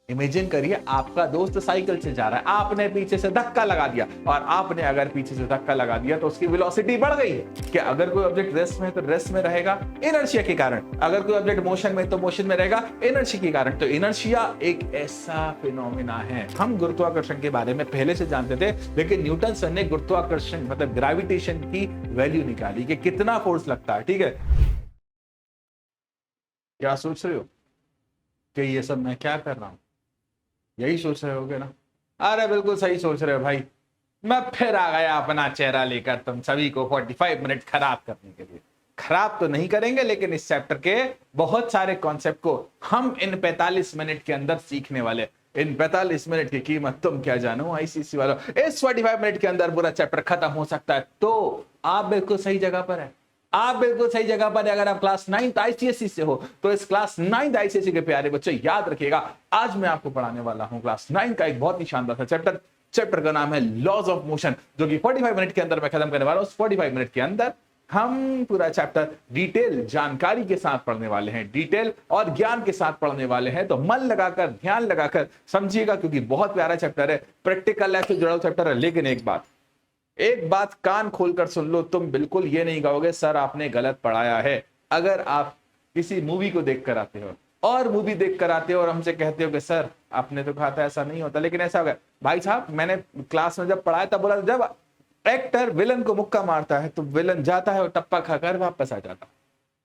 Imagine करिए आपका दोस्त साइकिल से जा रहा है, आपने पीछे से धक्का लगा दिया, और आपने अगर पीछे से धक्का लगा दिया तो उसकी वेलोसिटी बढ़ गई है कि अगर कोई ऑब्जेक्ट रेस्ट में है तो रेस्ट में रहेगा इनर्शिया के कारण, अगर कोई ऑब्जेक्ट मोशन में तो मोशन में रहेगा इनर्शिया के कारण। तो इनर्शिया एक ऐसा फिनोमिना है, हम गुरुत्वाकर्षण के बारे में पहले से जानते थे, लेकिन न्यूटन सर ने गुरुत्वाकर्षण मतलब ग्रेविटेशन की वैल्यू निकाली कि कितना फोर्स लगता है। ठीक है, क्या सोच रहे हो कि ये सब मैं क्या कर रहा हूं? यही सोच रहे होगे ना? अरे बिल्कुल सही सोच रहे हो भाई, मैं फिर आ गया अपना चेहरा लेकर तुम सभी को 45 मिनट खराब करने के लिए। खराब तो नहीं करेंगे, लेकिन इस चैप्टर के बहुत सारे कॉन्सेप्ट को हम इन 45 मिनट के अंदर सीखने वाले। इन 45 मिनट की कीमत तुम क्या जानो आईसीसी वालों। इस 45 मिनट के अंदर पूरा चैप्टर खत्म हो सकता है, तो आप बिल्कुल सही जगह पर है। आप बिल्कुल सही जगह पर, अगर आप क्लास 9th आईसीएसई से हो तो इस क्लास 9th आईसीएसई के प्यारे बच्चों याद रखिएगा, आज मैं आपको पढ़ाने वाला हूं क्लास 9 का एक बहुत ही शानदार सा चैप्टर। चैप्टर का नाम है लॉज ऑफ मोशन, जो कि 45 मिनट के अंदर मैं खत्म करने वाला हूं। 45 मिनट के अंदर हम पूरा चैप्टर डिटेल जानकारी के साथ पढ़ने वाले हैं, डिटेल और ज्ञान के साथ पढ़ने वाले हैं। तो मन लगाकर ध्यान लगाकर समझिएगा, क्योंकि बहुत प्यारा चैप्टर है, प्रैक्टिकल लाइफ से जुड़ा चैप्टर है। लेकिन एक बात कान खोलकर सुन लो, तुम बिल्कुल ये नहीं कहोगे सर आपने गलत पढ़ाया है। अगर आप किसी मूवी को देखकर आते हो और मूवी देखकर आते हो और हमसे कहते हो कि सर आपने तो कहा था ऐसा नहीं होता, लेकिन ऐसा हो गया। भाई साहब मैंने क्लास में जब पढ़ाया तब बोला, जब एक्टर विलन को मुक्का मारता है तो विलन जाता है और टप्पा खाकर वापस आ जाता है।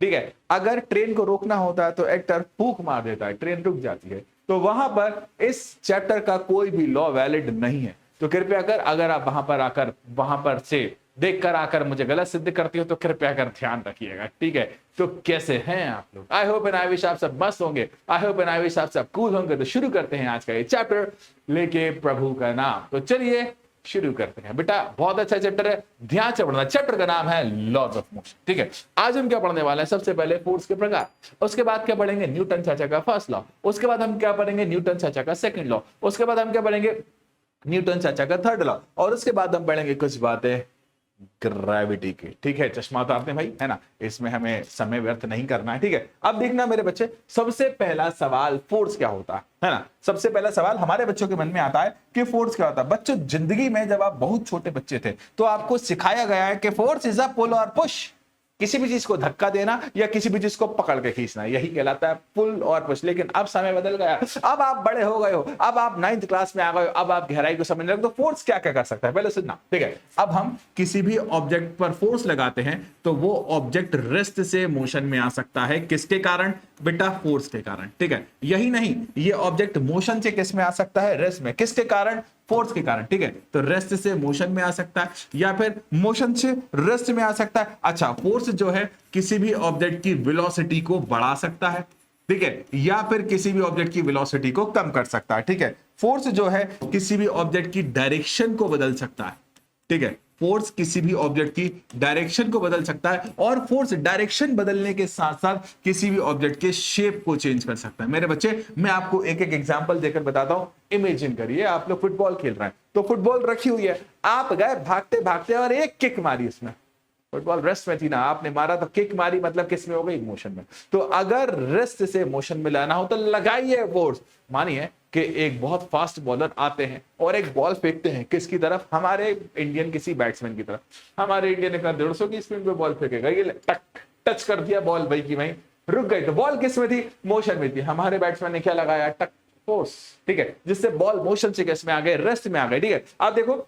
ठीक है, अगर ट्रेन को रोकना होता है तो एक्टर फूंक मार देता है, ट्रेन रुक जाती है। तो वहां पर इस चैप्टर का कोई भी लॉ वैलिड नहीं है। तो कृपया कर, अगर आप वहां पर से देखकर आकर मुझे गलत सिद्ध करती हो तो कृपया कर ध्यान रखिएगा। ठीक है, तो कैसे हैं आप लोग? I hope and I wish आप सब मस्त होंगे, I hope and I wish आप सब कूल होंगे। तो शुरू करते हैं आज का ये चैप्टर, लेके प्रभु का नाम। तो चलिए शुरू करते हैं। बेटा बहुत अच्छा चैप्टर है, ध्यान से पढ़ना। चैप्टर का नाम है लॉज ऑफ मोशन। ठीक है, आज हम क्या पढ़ने वाले हैं? सबसे पहले फोर्स के प्रकार, उसके बाद क्या पढ़ेंगे? न्यूटन चाचा का फर्स्ट लॉ, उसके बाद हम क्या पढ़ेंगे? न्यूटन चाचा का सेकंड लॉ, उसके बाद हम क्या पढ़ेंगे? न्यूटन चाचा का थर्ड लॉ, और उसके बाद हम पढ़ेंगे कुछ बातें ग्रेविटी की। ठीक है, चश्मा उतारते हैं भाई, है ना, इसमें हमें समय व्यर्थ नहीं करना है। ठीक है, अब देखना मेरे बच्चे, सबसे पहला सवाल फोर्स क्या होता है ना? सबसे पहला सवाल हमारे बच्चों के मन में आता है कि फोर्स क्या होता है। बच्चों जिंदगी में जब आप बहुत छोटे बच्चे थे तो आपको सिखाया गया है कि फोर्स इज अ पुल और पुश, किसी भी चीज को धक्का देना या किसी भी चीज को पकड़ के खींचना, यही कहलाता है पुल और पुश। लेकिन अब समय बदल गया, अब आप बड़े हो गए हो, अब आप 9th क्लास में आ गए हो, अब आप गहराई को समझने लगे। तो फोर्स क्या क्या कर सकता है पहले सुनना। ठीक है, अब हम किसी भी ऑब्जेक्ट पर फोर्स लगाते हैं तो वो ऑब्जेक्ट रेस्ट से मोशन में आ सकता है। किसके कारण? बेटा फोर्स के कारण। ठीक है, यही नहीं, ये ऑब्जेक्ट मोशन से किस में आ सकता है? रेस्ट में। किसके कारण? फोर्स के कारण। ठीक है, तो रेस्ट से मोशन में आ सकता है या फिर मोशन से रेस्ट में आ सकता है। अच्छा, फोर्स जो है किसी भी ऑब्जेक्ट की वेलोसिटी को बढ़ा सकता है, ठीक है, या फिर किसी भी ऑब्जेक्ट की वेलोसिटी को कम कर सकता है। ठीक है, फोर्स जो है किसी भी ऑब्जेक्ट की डायरेक्शन को बदल सकता है। ठीक है, फोर्स किसी भी ऑब्जेक्ट की डायरेक्शन को बदल सकता है, और फोर्स डायरेक्शन बदलने के साथ साथ किसी भी ऑब्जेक्ट के शेप को चेंज कर सकता है। मेरे बच्चे मैं आपको एक एक एग्जांपल देकर बताता हूं। इमेजिन करिए आप लोग फुटबॉल खेल रहे हैं, तो फुटबॉल रखी हुई है, आप गए भागते भागते और एक किक मारी इसमें। फुटबॉल रेस्ट में थी ना, आपने मारा तो किक मारी, मतलब किस में हो गई? मोशन में। तो अगर रेस्ट से मोशन में लाना हो तो लगाइए फोर्स। मानिए कि एक बहुत फास्ट बॉलर आते हैं और एक बॉल फेंकते हैं, किसकी तरफ? हमारे इंडियन किसी बैट्समैन की तरफ। हमारे इंडियन ने कहा 150 की स्पीड पे बॉल फेंकेगा, ये टक टच कर दिया बॉल, भाई की भाई रुक गई। तो बॉल किस में थी? मोशन में थी। हमारे बैट्समैन ने क्या लगाया? टक, फोर्स। ठीक है, जिससे बॉल मोशन से किस में आ गए? रेस्ट में आ गए। ठीक है, आप देखो,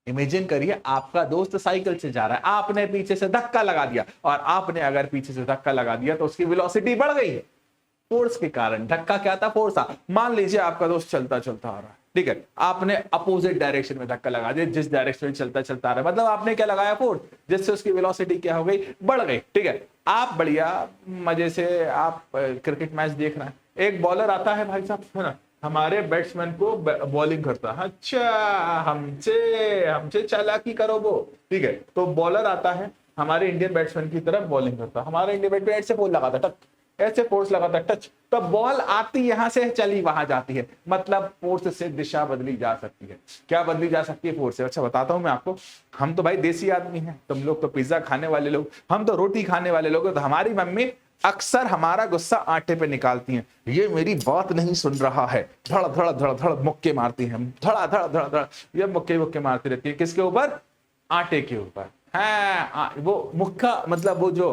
इमेजिन करिए आपका दोस्त साइकिल से जा रहा है, आपने पीछे से धक्का लगा दिया, और आपने अगर पीछे से धक्का लगा दिया तो उसकी वेलोसिटी बढ़ गई है फोर्स के कारण। धक्का क्या था? फोर्स था। मान लीजिए आपका दोस्त चलता चलता आ रहा है, ठीक है, आपने अपोजिट डायरेक्शन में धक्का लगा दिया, जिस डायरेक्शन में चलता चलता आ रहा है, मतलब आपने क्या लगाया? फोर्स, जिससे उसकी वेलोसिटी क्या हो गई? बढ़ गई। ठीक है, आप बढ़िया मजे से आप क्रिकेट मैच देख रहे हैं, एक बॉलर आता है भाई साहब, है ना, हमारे बैट्समैन को बॉलिंग करता है। अच्छा, हमसे हमसे चालाकी करो वो। ठीक है, तो बॉलर आता है हमारे इंडियन बैट्समैन की तरफ बॉलिंग करता है, हमारा इंडियन बैट्समैन ऐसे बॉल लगाता टक, ऐसे फोर्स लगाता टच, तो बॉल आती यहां से चली वहां जाती है, मतलब फोर्स से दिशा बदली जा सकती है। क्या बदली जा सकती है? फोर्स से। अच्छा बताता हूं मैं आपको, हम तो भाई देसी आदमी हैं, तुम लोग तो पिज्जा खाने वाले लोग, हम तो रोटी खाने वाले लोग। तो हमारी मम्मी अक्सर हमारा गुस्सा आटे पे निकालती हैं, ये मेरी बात नहीं सुन रहा है, धड़ धड़ धड़ धड़ मुक्के मारती हैं, धड़ा धड़ धड़ धड़ ये मुक्के मुक्के मारती रहती है। किसके ऊपर? आटे के ऊपर। है वो मुक्का मतलब वो जो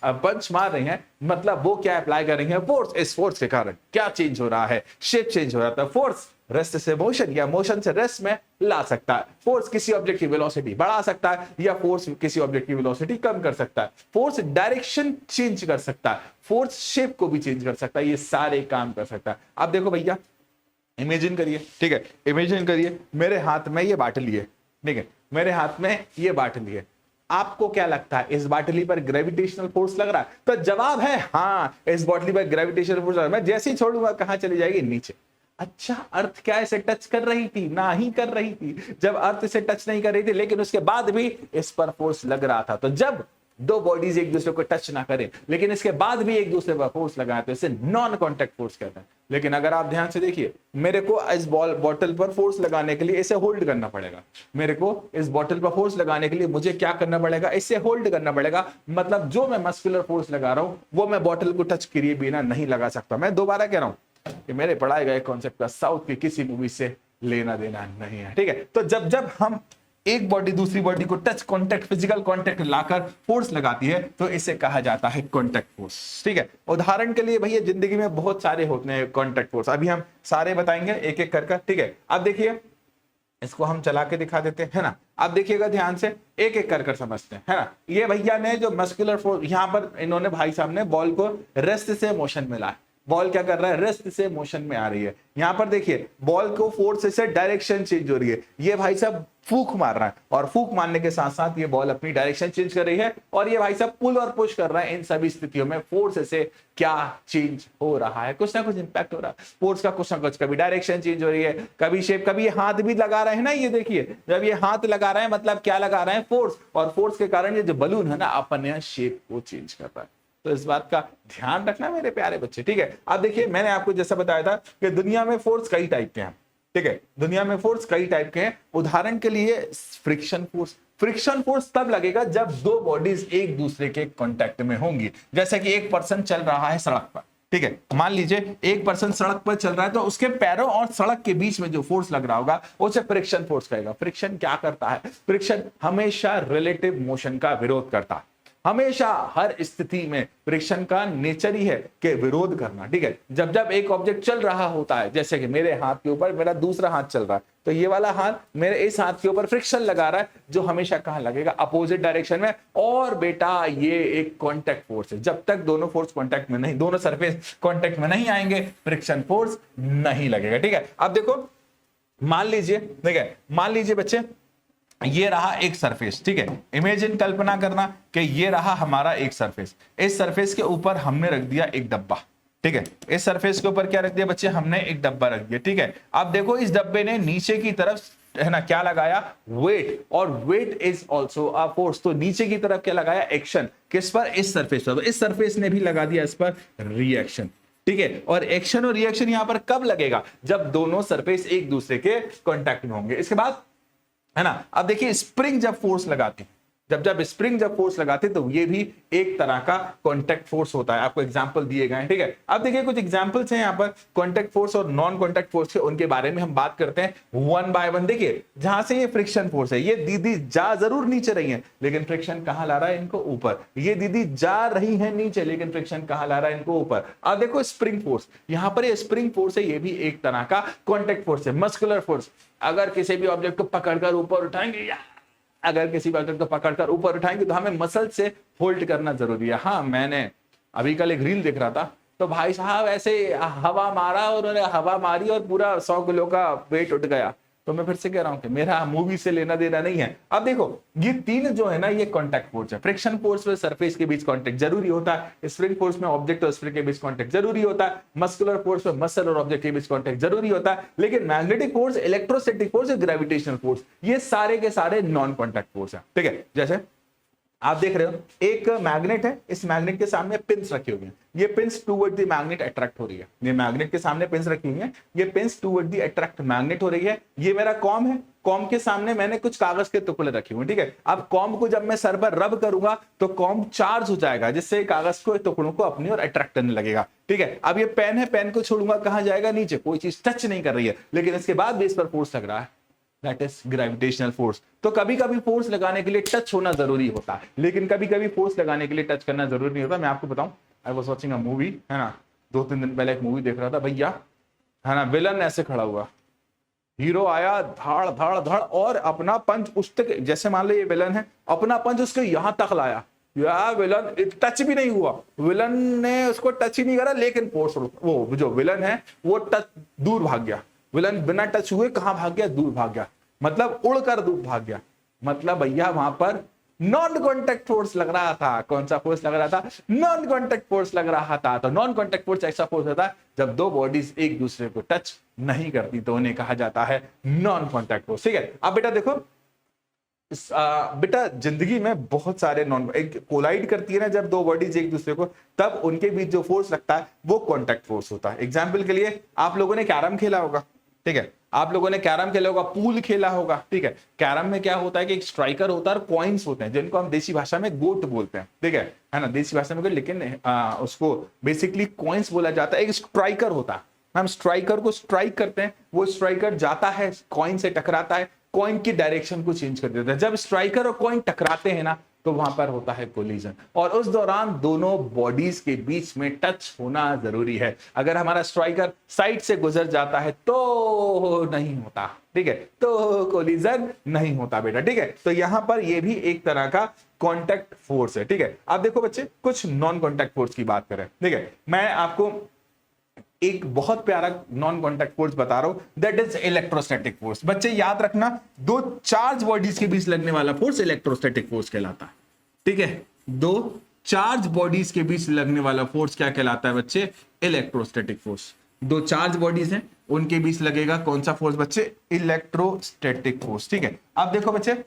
पंच मार रही हैं, मतलब वो क्या अप्लाई कर रही हैं? फोर्स। इस फोर्स के कारण क्या चेंज हो रहा है? शेप चेंज हो रहा था। फोर्स रेस्ट से मोशन या मोशन से रेस्ट में ला सकता है। फोर्स किसी ऑब्जेक्ट की वेलोसिटी बढ़ा सकता है या फोर्स किसी ऑब्जेक्ट की वेलोसिटी कम कर सकता है। फोर्स डायरेक्शन चेंज कर सकता है, फोर्स शेप को भी चेंज कर सकता है, ये सारे काम कर सकता है। अब देखो भैया, इमेजिन करिए, ठीक है, इमेजिन करिए मेरे हाथ में ये बाटली है, ठीक है, मेरे हाथ में ये बाटली है। आपको क्या लगता है इस बाटली पर ग्रेविटेशनल फोर्स लग रहा है? तो जवाब है हाँ, इस बाटली पर ग्रेविटेशनल फोर्स लग रहा है। मैं जैसे ही छोड़ूंगा कहां चली जाएगी? नीचे। अच्छा, अर्थ क्या इसे टच कर रही थी? ना ही कर रही थी। जब अर्थ इसे टच नहीं कर रही थी, लेकिन उसके बाद भी इस पर फोर्स लग रहा था। तो जब दो बॉडीज एक दूसरे को टच ना करें लेकिन इसके बाद भी एक दूसरे पर फोर्स लगाए तो इसे नॉन कॉन्टैक्ट फोर्स कहते हैं। लेकिन अगर आप ध्यान से देखिए, मेरे को इस बॉटल पर फोर्स लगाने के लिए इसे होल्ड करना पड़ेगा। मेरे को इस बॉटल पर फोर्स लगाने के लिए मुझे क्या करना पड़ेगा? इसे होल्ड करना पड़ेगा। मतलब जो मैं मस्कुलर फोर्स लगा रहा हूं वो मैं बॉटल को टच किए बिना नहीं लगा सकता। मैं दोबारा कह रहा हूं कि मेरे पढ़ाए गए कॉन्सेप्ट का साउथ की किसी मूवी से लेना देना नहीं है, ठीक है। तो जब जब हम एक बॉडी दूसरी बॉडी को टच कॉन्टैक्ट, फिजिकल कॉन्टैक्ट लाकर फोर्स लगाती है तो इसे कहा जाता है कॉन्टैक्ट फोर्स, ठीक है। उदाहरण के लिए भैया जिंदगी में बहुत सारे होते हैं कॉन्टैक्ट फोर्स, अभी हम सारे बताएंगे एक एक कर, ठीक है। अब देखिए, इसको हम चला के दिखा देते हैं ना। अब देखिएगा ध्यान से, एक एक कर समझते हैं, है ना। ये भैया ने जो मस्कुलर फोर्स, यहां पर इन्होंने भाई साहब ने बॉल को रेस्ट से मोशन में लाया। बॉल क्या कर रहा है? रेस्ट से मोशन में आ रही है। यहां पर देखिए बॉल को फोर्स से डायरेक्शन चेंज हो रही है। ये भाई साहब फूक मार रहा है और फूक मारने के साथ साथ ये बॉल अपनी डायरेक्शन चेंज कर रही है और ये भाई साहब पुल और पुश कर रहा है। इन सभी स्थितियों में फोर्स से क्या चेंज हो रहा है? कुछ ना कुछ इंपैक्ट हो रहा है फोर्स का, कुछ ना कुछ। कभी डायरेक्शन चेंज हो रही है, कभी शेप, कभी ये हाथ भी लगा रहे हैं ना। ये देखिए, जब ये हाथ लगा रहे हैं मतलब क्या लगा रहे हैं? फोर्स। और फोर्स के कारण ये जो बलून है ना अपने शेप को चेंज कर रहा है। तो इस बात का ध्यान रखना मेरे प्यारे बच्चे, ठीक है। अब देखिए, मैंने आपको जैसा बताया था कि दुनिया में फोर्स कई टाइप के हैं, ठीक है। दुनिया में फोर्स कई टाइप के हैं। उदाहरण के लिए फ्रिक्शन फोर्स। फ्रिक्शन फोर्स तब लगेगा जब दो बॉडीज एक दूसरे के कांटेक्ट में होंगी। जैसे कि एक पर्सन चल रहा है सड़क पर, ठीक है। मान लीजिए एक पर्सन सड़क पर चल रहा है तो उसके पैरों और सड़क के बीच में जो फोर्स लग रहा होगा उसे फ्रिक्शन फोर्स कहेगा। फ्रिक्शन क्या करता है? फ्रिक्शन हमेशा रिलेटिव मोशन का विरोध करता है। हमेशा हर स्थिति में फ्रिक्शन का नेचर ही है कि विरोध करना, ठीक है। जब जब एक ऑब्जेक्ट चल रहा होता है, जैसे कि मेरे हाथ के ऊपर मेरा दूसरा हाथ चल रहा है, तो ये वाला हाथ मेरे इस हाथ के ऊपर फ्रिक्शन लगा रहा है जो हमेशा कहां लगेगा? अपोजिट डायरेक्शन में। और बेटा ये एक कांटेक्ट फोर्स है। जब तक दोनों फोर्स कांटेक्ट में नहीं, दोनों सरफेस कांटेक्ट में नहीं आएंगे, फ्रिक्शन फोर्स नहीं लगेगा, ठीक है। अब देखो, मान लीजिए, ठीक है, मान लीजिए बच्चे ये रहा एक सरफेस, ठीक है। इमेजिन, कल्पना करना कि ये रहा हमारा एक सरफेस। इस सरफेस के ऊपर हमने रख दिया एक डब्बा, ठीक है। इस सरफेस के ऊपर क्या रख दिया बच्चे? हमने एक डब्बा रख दिया, ठीक है। अब देखो, इस डब्बे ने नीचे की तरफ, है ना, क्या लगाया? वेट। और weight is also a force. तो नीचे की तरफ क्या लगाया? एक्शन। किस पर? इस सरफेस पर। इस सरफेस ने भी लगा दिया इस पर रिएक्शन, ठीक है। और एक्शन और रिएक्शन यहां पर कब लगेगा? जब दोनों सरफेस एक दूसरे के कांटेक्ट में होंगे। इसके बाद, है ना, अब देखिए स्प्रिंग जब फोर्स लगाती, जब स्प्रिंग जब फोर्स लगाते तो ये भी एक तरह का कांटेक्ट फोर्स होता है। आपको एग्जांपल दिए गए हैं, ठीक है। अब देखिए कुछ एग्जांपल्स हैं यहाँ पर कांटेक्ट फोर्स और नॉन कांटेक्ट फोर्स के, उनके बारे में हम बात करते हैं वन बाय वन। देखिए, जहां से ये फ्रिक्शन फोर्स है, ये दीदी जा जरूर नीचे रही है लेकिन फ्रिक्शन कहां ला रहा है? इनको ऊपर। ये दीदी जा रही है नीचे लेकिन फ्रिक्शन कहां ला रहा है? इनको ऊपर। अब देखो स्प्रिंग फोर्स, यहां पर ये स्प्रिंग फोर्स है, ये भी एक तरह का कांटेक्ट फोर्स है। मस्कुलर फोर्स, अगर किसी भी ऑब्जेक्ट को पकड़कर ऊपर उठाएंगे, या अगर किसी भी ऑब्जेक्ट को पकड़कर ऊपर उठाएंगे तो हमें मसल से होल्ड करना जरूरी है। हाँ, मैंने अभी कल एक रील देख रहा था तो भाई साहब ऐसे हवा मारा और उन्होंने हवा मारी और पूरा 100 किलो का वेट उठ गया। तो मैं फिर से कह रहा हूं कि मेरा मूवी से लेना देना नहीं है। अब देखो, ये तीन जो है ना, ये कांटेक्ट फोर्स है। फ्रिक्शन फोर्स में सरफेस के बीच कांटेक्ट जरूरी होता है। स्प्रिंग फोर्स में ऑब्जेक्ट और स्प्रिंग के बीच कांटेक्ट जरूरी होता है। मस्कुलर फोर्स में मसल और ऑब्जेक्ट के बीच कांटेक्ट जरूरी होता है। लेकिन magnetic force, electrostatic force, gravitational force, ये सारे के सारे नॉन कांटेक्ट फोर्स है, ठीक है। जैसे आप देख रहे हो एक मैग्नेट है, इस मैग्नेट के सामने पिंस रखी हुई हैं, ये pins toward the magnet attract हो रही है, ये मैग्नेट के सामने पिंस रखी हुई हैं, ये pins toward the attract magnet हो रही है। ये मेरा कॉम है, कॉम के सामने मैंने कुछ कागज के टुकड़े रखे हुए, ठीक है। अब कॉम को जब मैं सर पर रब करूंगा तो कॉम चार्ज हो जाएगा, जिससे कागज को टुकड़ों को अपनी ओर अट्रैक्ट करने लगेगा, ठीक है। अब ये पेन है, पेन को छोड़ूंगा कहां जाएगा, नीचे, कोई चीज टच नहीं कर रही है, लेकिन इसके बाद भी इस पर फोर्स लग रहा है, दैट इज ग्रेविटेशनल फोर्स। तो कभी कभी फोर्स लगाने के लिए टच होना जरूरी होता है, लेकिन कभी कभी फोर्स लगाने के लिए टच करना जरूरी नहीं होता। मैं आपको बताऊं, I was watching a movie, है ना, 2-3 दिन पहले एक मूवी देख रहा था भैया, है ना, विलन ऐसे खड़ा हुआ, हीरो आया धाड़ धाड़ धाड़ और अपना पंच उस तक, जैसे मान लो ये विलन है, अपना पंच उसके यहां तक लाया, यार विलन टच भी नहीं हुआ, विलन ने उसको टच ही नहीं करा, लेकिन फोर्स, वो जो विलन है वो टच दूर भाग गया, विलन बिना टच हुए कहां भाग गया, दूर भाग गया, मतलब उड़कर दूर भाग गया। मतलब भैया वहां पर नॉन कॉन्टेक्ट फोर्स लग रहा था। कौन सा फोर्स लग रहा था, नॉन कॉन्टेक्ट फोर्स लग रहा था। तो नॉन कॉन्टेक्ट फोर्स ऐसा फोर्स होता है जब दो बॉडीज एक दूसरे को टच नहीं करती, तो उन्हें कहा जाता है नॉन कॉन्टेक्ट फोर्स, ठीक है। अब बेटा देखो, बेटा जिंदगी में बहुत सारे नॉन एक कोलाइड करती है ना जब दो बॉडीज एक दूसरे को, तब उनके बीच जो फोर्स लगता है वो कॉन्टेक्ट फोर्स होता है। एग्जाम्पल के लिए आप लोगों ने कैरम खेला होगा, ठीक है, आप लोगों ने कैरम खेला होगा, पूल खेला होगा, ठीक है। कैरम में क्या होता है कि एक स्ट्राइकर होता है और कॉइन्स होते हैं, जिनको हम देसी भाषा में गोट बोलते हैं, ठीक है ना, देसी भाषा में, लेकिन उसको बेसिकली कॉइन्स बोला जाता है। एक स्ट्राइकर होता है, हम स्ट्राइकर को स्ट्राइक करते हैं, वो स्ट्राइकर जाता है कॉइन से टकराता है, कॉइन की डायरेक्शन को चेंज कर देता है। जब स्ट्राइकर और कॉइन टकराते हैं ना, तो वहां पर होता है कोलिजन, और उस दौरान दोनों बॉडीज के बीच में टच होना जरूरी है। अगर हमारा स्ट्राइकर साइड से गुजर जाता है तो नहीं होता, ठीक है, तो कोलिजन नहीं होता बेटा, ठीक है। तो यहां पर ये भी एक तरह का कॉन्टैक्ट फोर्स है, ठीक है। अब देखो बच्चे, कुछ नॉन कॉन्टैक्ट फोर्स की बात करें, ठीक है, मैं आपको एक बहुत प्यारा नॉन कॉन्टैक्ट फोर्स बता रहा हूं, दैट इज इलेक्ट्रोस्टैटिक फोर्स। बच्चे याद रखना, दो चार्ज बॉडीज के बीच लगने वाला फोर्स इलेक्ट्रोस्टैटिक फोर्स कहलाता है, ठीक है। दो चार्ज बॉडीज के बीच लगने वाला फोर्स क्या कहलाता है बच्चे, इलेक्ट्रोस्टैटिक फोर्स। दो चार्ज बॉडीज हैं, उनके बीच लगेगा कौन सा फोर्स बच्चे, इलेक्ट्रोस्टैटिक फोर्स, ठीक है। अब देखो बच्चे,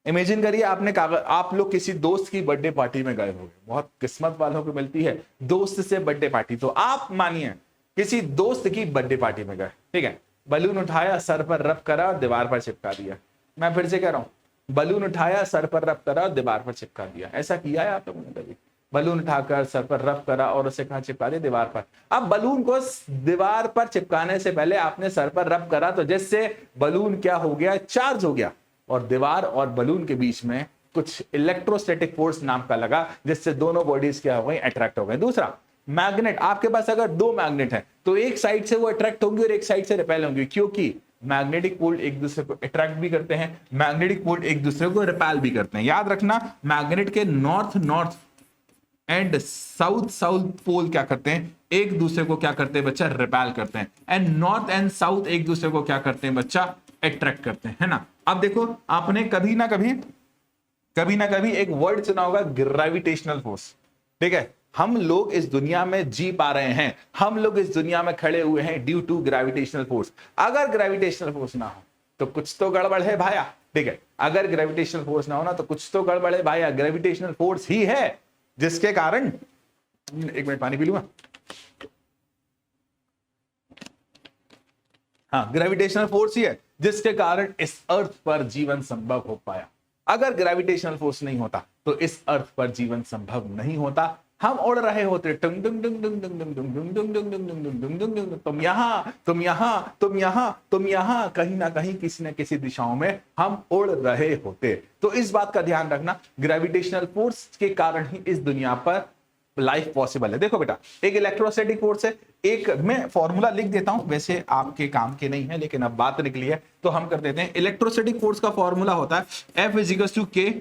इमेजिन करिए आपने आप लोग किसी दोस्त की बर्थडे पार्टी में गए होंगे, बहुत किस्मत वालों को मिलती है दोस्त से बर्थडे पार्टी। तो आप मानिए किसी दोस्त की बर्थडे पार्टी में गए, ठीक है, बलून उठाया, सर पर रब करा, दीवार पर चिपका दिया। मैं फिर से कह रहा हूं, बलून उठाया, सर पर रब करा, दीवार पर चिपका दिया। ऐसा किया है आप लोगों ने कभी, बलून उठाकर सर पर रब करा और उसे कहां चिपका दिया, दीवार पर। अब बलून को दीवार पर चिपकाने से पहले आपने सर पर रब करा, तो जिससे बलून क्या हो गया, चार्ज हो गया, और दीवार और बलून के बीच में कुछ इलेक्ट्रोस्टैटिक फोर्स नाम का लगा, जिससे दोनों बॉडीज क्या हो गई, अट्रैक्ट हो गए। दूसरा, मैग्नेट, आपके पास अगर दो मैग्नेट है तो एक साइड से वो अट्रैक्ट होंगे और एक साइड से रिपेल होंगे, क्योंकि मैग्नेटिक पोल एक दूसरे को अट्रैक्ट भी करते हैं, मैग्नेटिक पोल एक दूसरे को रिपेल भी करते हैं। याद रखना, मैग्नेट के नॉर्थ एंड साउथ पोल क्या करते हैं, एक दूसरे को क्या करते हैं बच्चा, रिपेल करते हैं, एंड नॉर्थ एंड साउथ एक दूसरे को क्या करते हैं बच्चा, अट्रैक्ट करते हैं, है ना। अब देखो, आपने कभी ना कभी एक वर्ड सुना होगा, ग्रेविटेशनल फोर्स, ठीक है। हम लोग इस दुनिया में जी पा रहे हैं, हम लोग इस दुनिया में खड़े हुए हैं ड्यू टू ग्रेविटेशनल फोर्स। अगर ग्रेविटेशनल फोर्स ना हो तो कुछ तो गड़बड़ है भाया, ठीक है। अगर ग्रेविटेशनल फोर्स ना हो ना तो कुछ तो गड़बड़ है भाया। ग्रेविटेशनल फोर्स ही है जिसके कारण, एक मिनट पानी पी लूंगा, हाँ, ग्रेविटेशनल फोर्स ही है जिसके कारण इस अर्थ पर जीवन संभव हो पाया। अगर ग्रेविटेशनल फोर्स नहीं होता तो इस अर्थ पर जीवन संभव नहीं होता। हम उड़ रहे होते, टुंग टुंग टुंग टुंग टुंग टुंग टुंग टुंग टुंग टुंग टुंग टुंग टुंग टुंग टुंग, तुम यहां तुम यहां तुम यहां तुम यहां, कहीं ना कहीं किसी न किसी दिशाओं में हम उड़ रहे होते। तो इस बात का ध्यान रखना, ग्रेविटेशनल फोर्स के कारण ही इस दुनिया पर लाइफ पॉसिबल है। देखो बेटा, एक इलेक्ट्रोस्टैटिक फोर्स है, एक मैं फॉर्मूला लिख देता हूं, वैसे आपके काम के नहीं है लेकिन अब बात निकली है तो हम कर देते हैं। इलेक्ट्रोस्टैटिक फोर्स का फॉर्मूला होता है F = K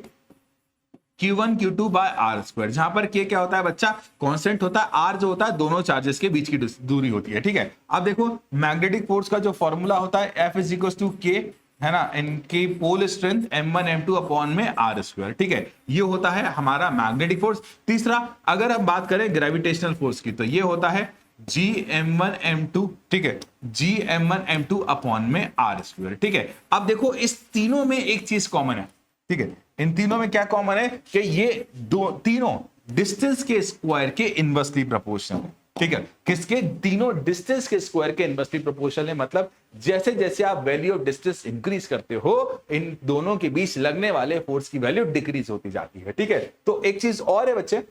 Q1 Q2 by R square, जहां पर K क्या होता है बच्चा, कांस्टेंट होता है, R जो होता है दोनों चार्जेस के बीच की दूरी होती है, ठीक है। अब देखो, मैग्नेटिक फोर्स का जो फॉर्मूला होता है F = K, है ना, इनकी pole strength M1 M2 upon में R स्क्वायर, ठीक है। ये होता है हमारा मैग्नेटिक फोर्स। तीसरा, अगर हम बात करें ग्रेविटेशनल फोर्स की, तो ये होता है Gm1 M2, ठीक है, Gm1 M2 अपॉन में R स्क्वायर, ठीक है। अब देखो, इस तीनों में एक चीज कॉमन है, ठीक है, इन तीनों में क्या कॉमन है कि ये तीनों डिस्टेंस के स्क्वायर के इनवर्सली प्रोपोर्शनल है। ठीक है, किसके? तीनों डिस्टेंस के स्क्वायर के इनवर्सली प्रोपोर्शनल है। मतलब जैसे जैसे आप वैल्यू ऑफ डिस्टेंस इंक्रीज करते हो, इन दोनों के बीच लगने वाले फोर्स की वैल्यू डिक्रीज होती जाती है। ठीक है, तो एक चीज और है बच्चे,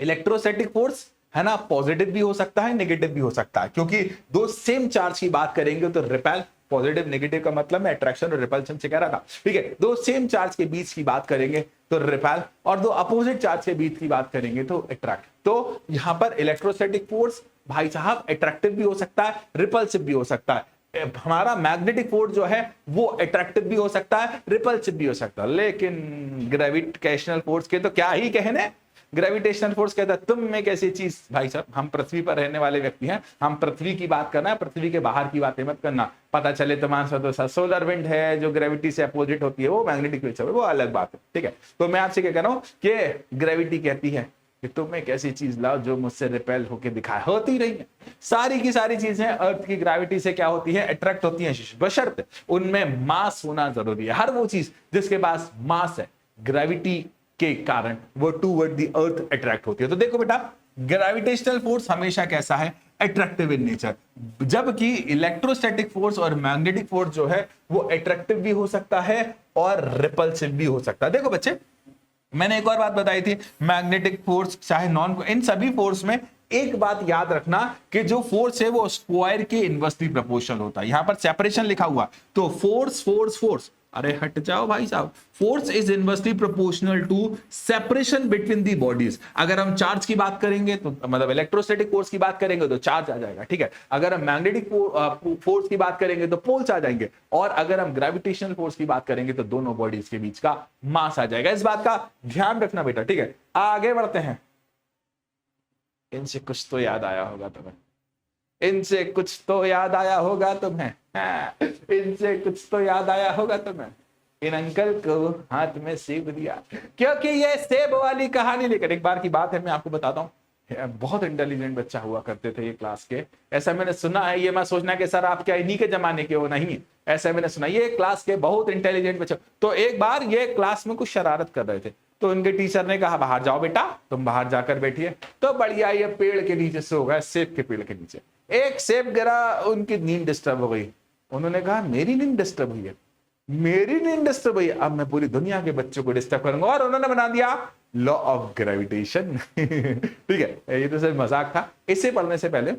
इलेक्ट्रोस्टैटिक फोर्स है ना, पॉजिटिव भी हो सकता है, नेगेटिव भी हो सकता है, क्योंकि दो सेम चार्ज की बात करेंगे तो रिपेल, पॉजिटिव नेगेटिव का मतलब मैं अट्रैक्शन और रिपल्शन से कह रहा था। ठीक है, दो सेम चार्ज के बीच की बात करेंगे तो रिपेल, और दो अपोजिट चार्ज के बीच की बात करेंगे तो अट्रैक्ट। तो यहां पर इलेक्ट्रोस्टैटिक फोर्स भाई साहब अट्रैक्टिव भी हो सकता है, रिपल्सिव भी हो सकता है। हमारा मैग्नेटिक फोर्स जो है वो अट्रैक्टिव भी हो सकता है, रिपल्सिव भी हो सकता है। लेकिन ग्रेविटेशनल फोर्स के तो क्या ही कहने। ग्रेविटेशनल फोर्स कहता है तुम एक ऐसी चीज, भाई साहब हम पृथ्वी पर रहने वाले व्यक्ति हैं, हम पृथ्वी की बात करना है, पृथ्वी के बाहर की बातें मत करना। पता चले तुम्हारे साथ तो सोलर विंड है जो ग्रेविटी से अपोजिट होती है, वो मैग्नेटिक फील्ड है, वो अलग बात है। ठीक है, तो मैं आपसे क्या कह रहा हूं कि ग्रेविटी कहती है कि तुम एक ऐसी चीज लाओ जो मुझसे रिपेल होके दिखाए। होती रही है सारी की सारी चीजें अर्थ की ग्रेविटी से क्या होती है, अट्रैक्ट होती है, बशर्ते उनमें मास होना जरूरी है। हर वो चीज जिसके पास मास है, ग्रेविटी के कारण वो टूवर्ड द अर्थ अट्रैक्ट होती है। तो देखो बेटा, ग्रेविटेशनल फोर्स हमेशा कैसा है, अट्रैक्टिव इन नेचर, जबकि इलेक्ट्रोस्टैटिक फोर्स और मैग्नेटिक फोर्स जो है वो अट्रैक्टिव भी हो सकता है और रिपल्सिव भी हो सकता है। देखो बच्चे, मैंने एक और बात बताई थी, मैग्नेटिक फोर्स चाहे नॉन, इन सभी फोर्स में एक बात याद रखना कि जो फोर्स है वो स्क्वायर के इनवर्सली प्रोपोर्शनल होता है। यहां पर सेपरेशन लिखा हुआ, तो फोर्स फोर्स फोर्स, अरे हट जाओ भाई साहब, force is inversely proportional to separation between the bodies. अगर हम चार्ज की बात करेंगे तो मतलब इलेक्ट्रोस्टैटिक फोर्स की बात करेंगे तो चार्ज आ जाएगा। ठीक है, अगर हम मैग्नेटिक फोर्स की बात करेंगे तो पोल्स आ जाएंगे, और अगर हम ग्रेविटेशनल फोर्स की बात करेंगे तो दोनों बॉडीज के बीच का मास आ जाएगा। इस बात का ध्यान रखना बेटा। ठीक है, आगे बढ़ते हैं। इनसे कुछ तो याद आया होगा तुम्हें, इनसे कुछ तो याद आया होगा तुम्हें, इनसे कुछ तो याद आया होगा तुम्हें। इन अंकल को हाथ में सेब दिया, क्योंकि ये सेब वाली कहानी लेकर, एक बार की बात है मैं आपको बताता हूँ, बहुत इंटेलिजेंट बच्चा हुआ करते थे ये क्लास के, ऐसा मैंने सुना है। ये मैं सोचना कि सर आप क्या इन्हीं के जमाने के हो, नहीं, ऐसा मैंने सुना, ये क्लास के बहुत इंटेलिजेंट बच्चे। तो एक बार ये क्लास में कुछ शरारत कर रहे थे, तो उनके टीचर ने कहा बाहर जाओ बेटा, तुम बाहर जाकर बैठिए। तो बढ़िया ये पेड़ के नीचे सो गए, सेब के पेड़ के नीचे। एक सेब गिरा, उनकी नींद डिस्टर्ब हो गई। उन्होंने कहा मेरी नींद डिस्टर्ब हुई है, मेरी नींद डिस्टर्ब हुई है, अब मैं पूरी दुनिया के बच्चों को डिस्टर्ब करूंगा। और उन्होंने बना दिया लॉ ऑफ ग्रेविटेशन। ठीक है, ये तो सिर्फ मजाक था। इसे पढ़ने से पहले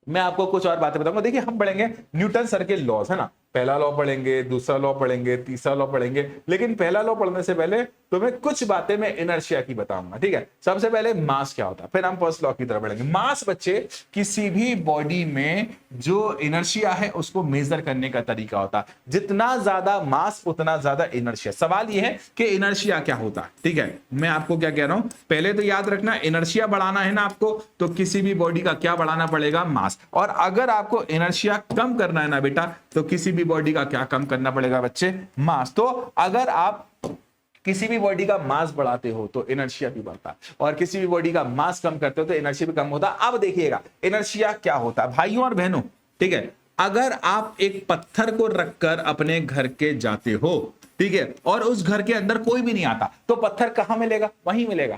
मैं आपको कुछ और बातें बताऊंगा। देखिए, हम पढ़ेंगे न्यूटन सर के लॉज, है ना, पहला लॉ पढ़ेंगे, दूसरा लॉ पढ़ेंगे, तीसरा लॉ पढ़ेंगे। लेकिन पहला लॉ पढ़ने से पहले तुम्हें कुछ बातें मैं इनर्शिया की बताऊंगा। ठीक है, सबसे पहले मास क्या होता है, फिर हम फर्स्ट लॉ की तरफ बढ़ेंगे। मास बच्चे किसी भी बॉडी में जो इनर्शिया है उसको मेजर करने का तरीका होता है। जितना ज्यादा मास उतना ज्यादा इनर्शिया। सवाल यह है कि इनर्शिया क्या होता है। ठीक है, मैं आपको क्या कह रहा हूं, पहले तो याद रखना, इनर्शिया बढ़ाना है ना आपको, तो किसी भी बॉडी का क्या बढ़ाना पड़ेगा, मास। और अगर आपको इनर्शिया कम करना है ना बेटा, तो किसी भी बॉडी का क्या कम करना पड़ेगा बच्चे, मास। तो अगर आप किसी भी बॉडी का मास बढ़ाते हो तो इनर्शिया भी बढ़ता है, और किसी भी बॉडी का मास कम करते हो तो इनर्शिया भी कम होता है। अब देखिएगा इनर्शिया क्या होता है भाइयों और बहनों। ठीक है, अगर आप एक पत्थर को रखकर अपने घर के जाते हो, ठीक है, और उस घर के अंदर कोई भी नहीं आता, तो पत्थर कहां मिलेगा, वहीं मिलेगा।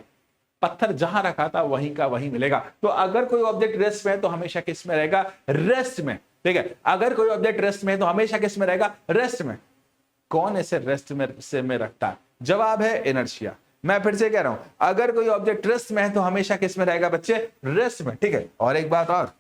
पत्थर जहां रखा था वहीं का वहीं मिलेगा। तो अगर कोई ऑब्जेक्ट रेस्ट में है तो हमेशा किस में रहेगा, रेस्ट में। ठीक है, अगर कोई ऑब्जेक्ट रेस्ट में है तो हमेशा किस में रहेगा, रेस्ट में। कौन इसे रेस्ट में रखता है, जवाब है इनर्शिया। मैं फिर से कह रहा हूं, अगर कोई ऑब्जेक्ट रेस्ट में है तो हमेशा किस में रहेगा बच्चे, रेस्ट में। ठीक है, और एक बात और,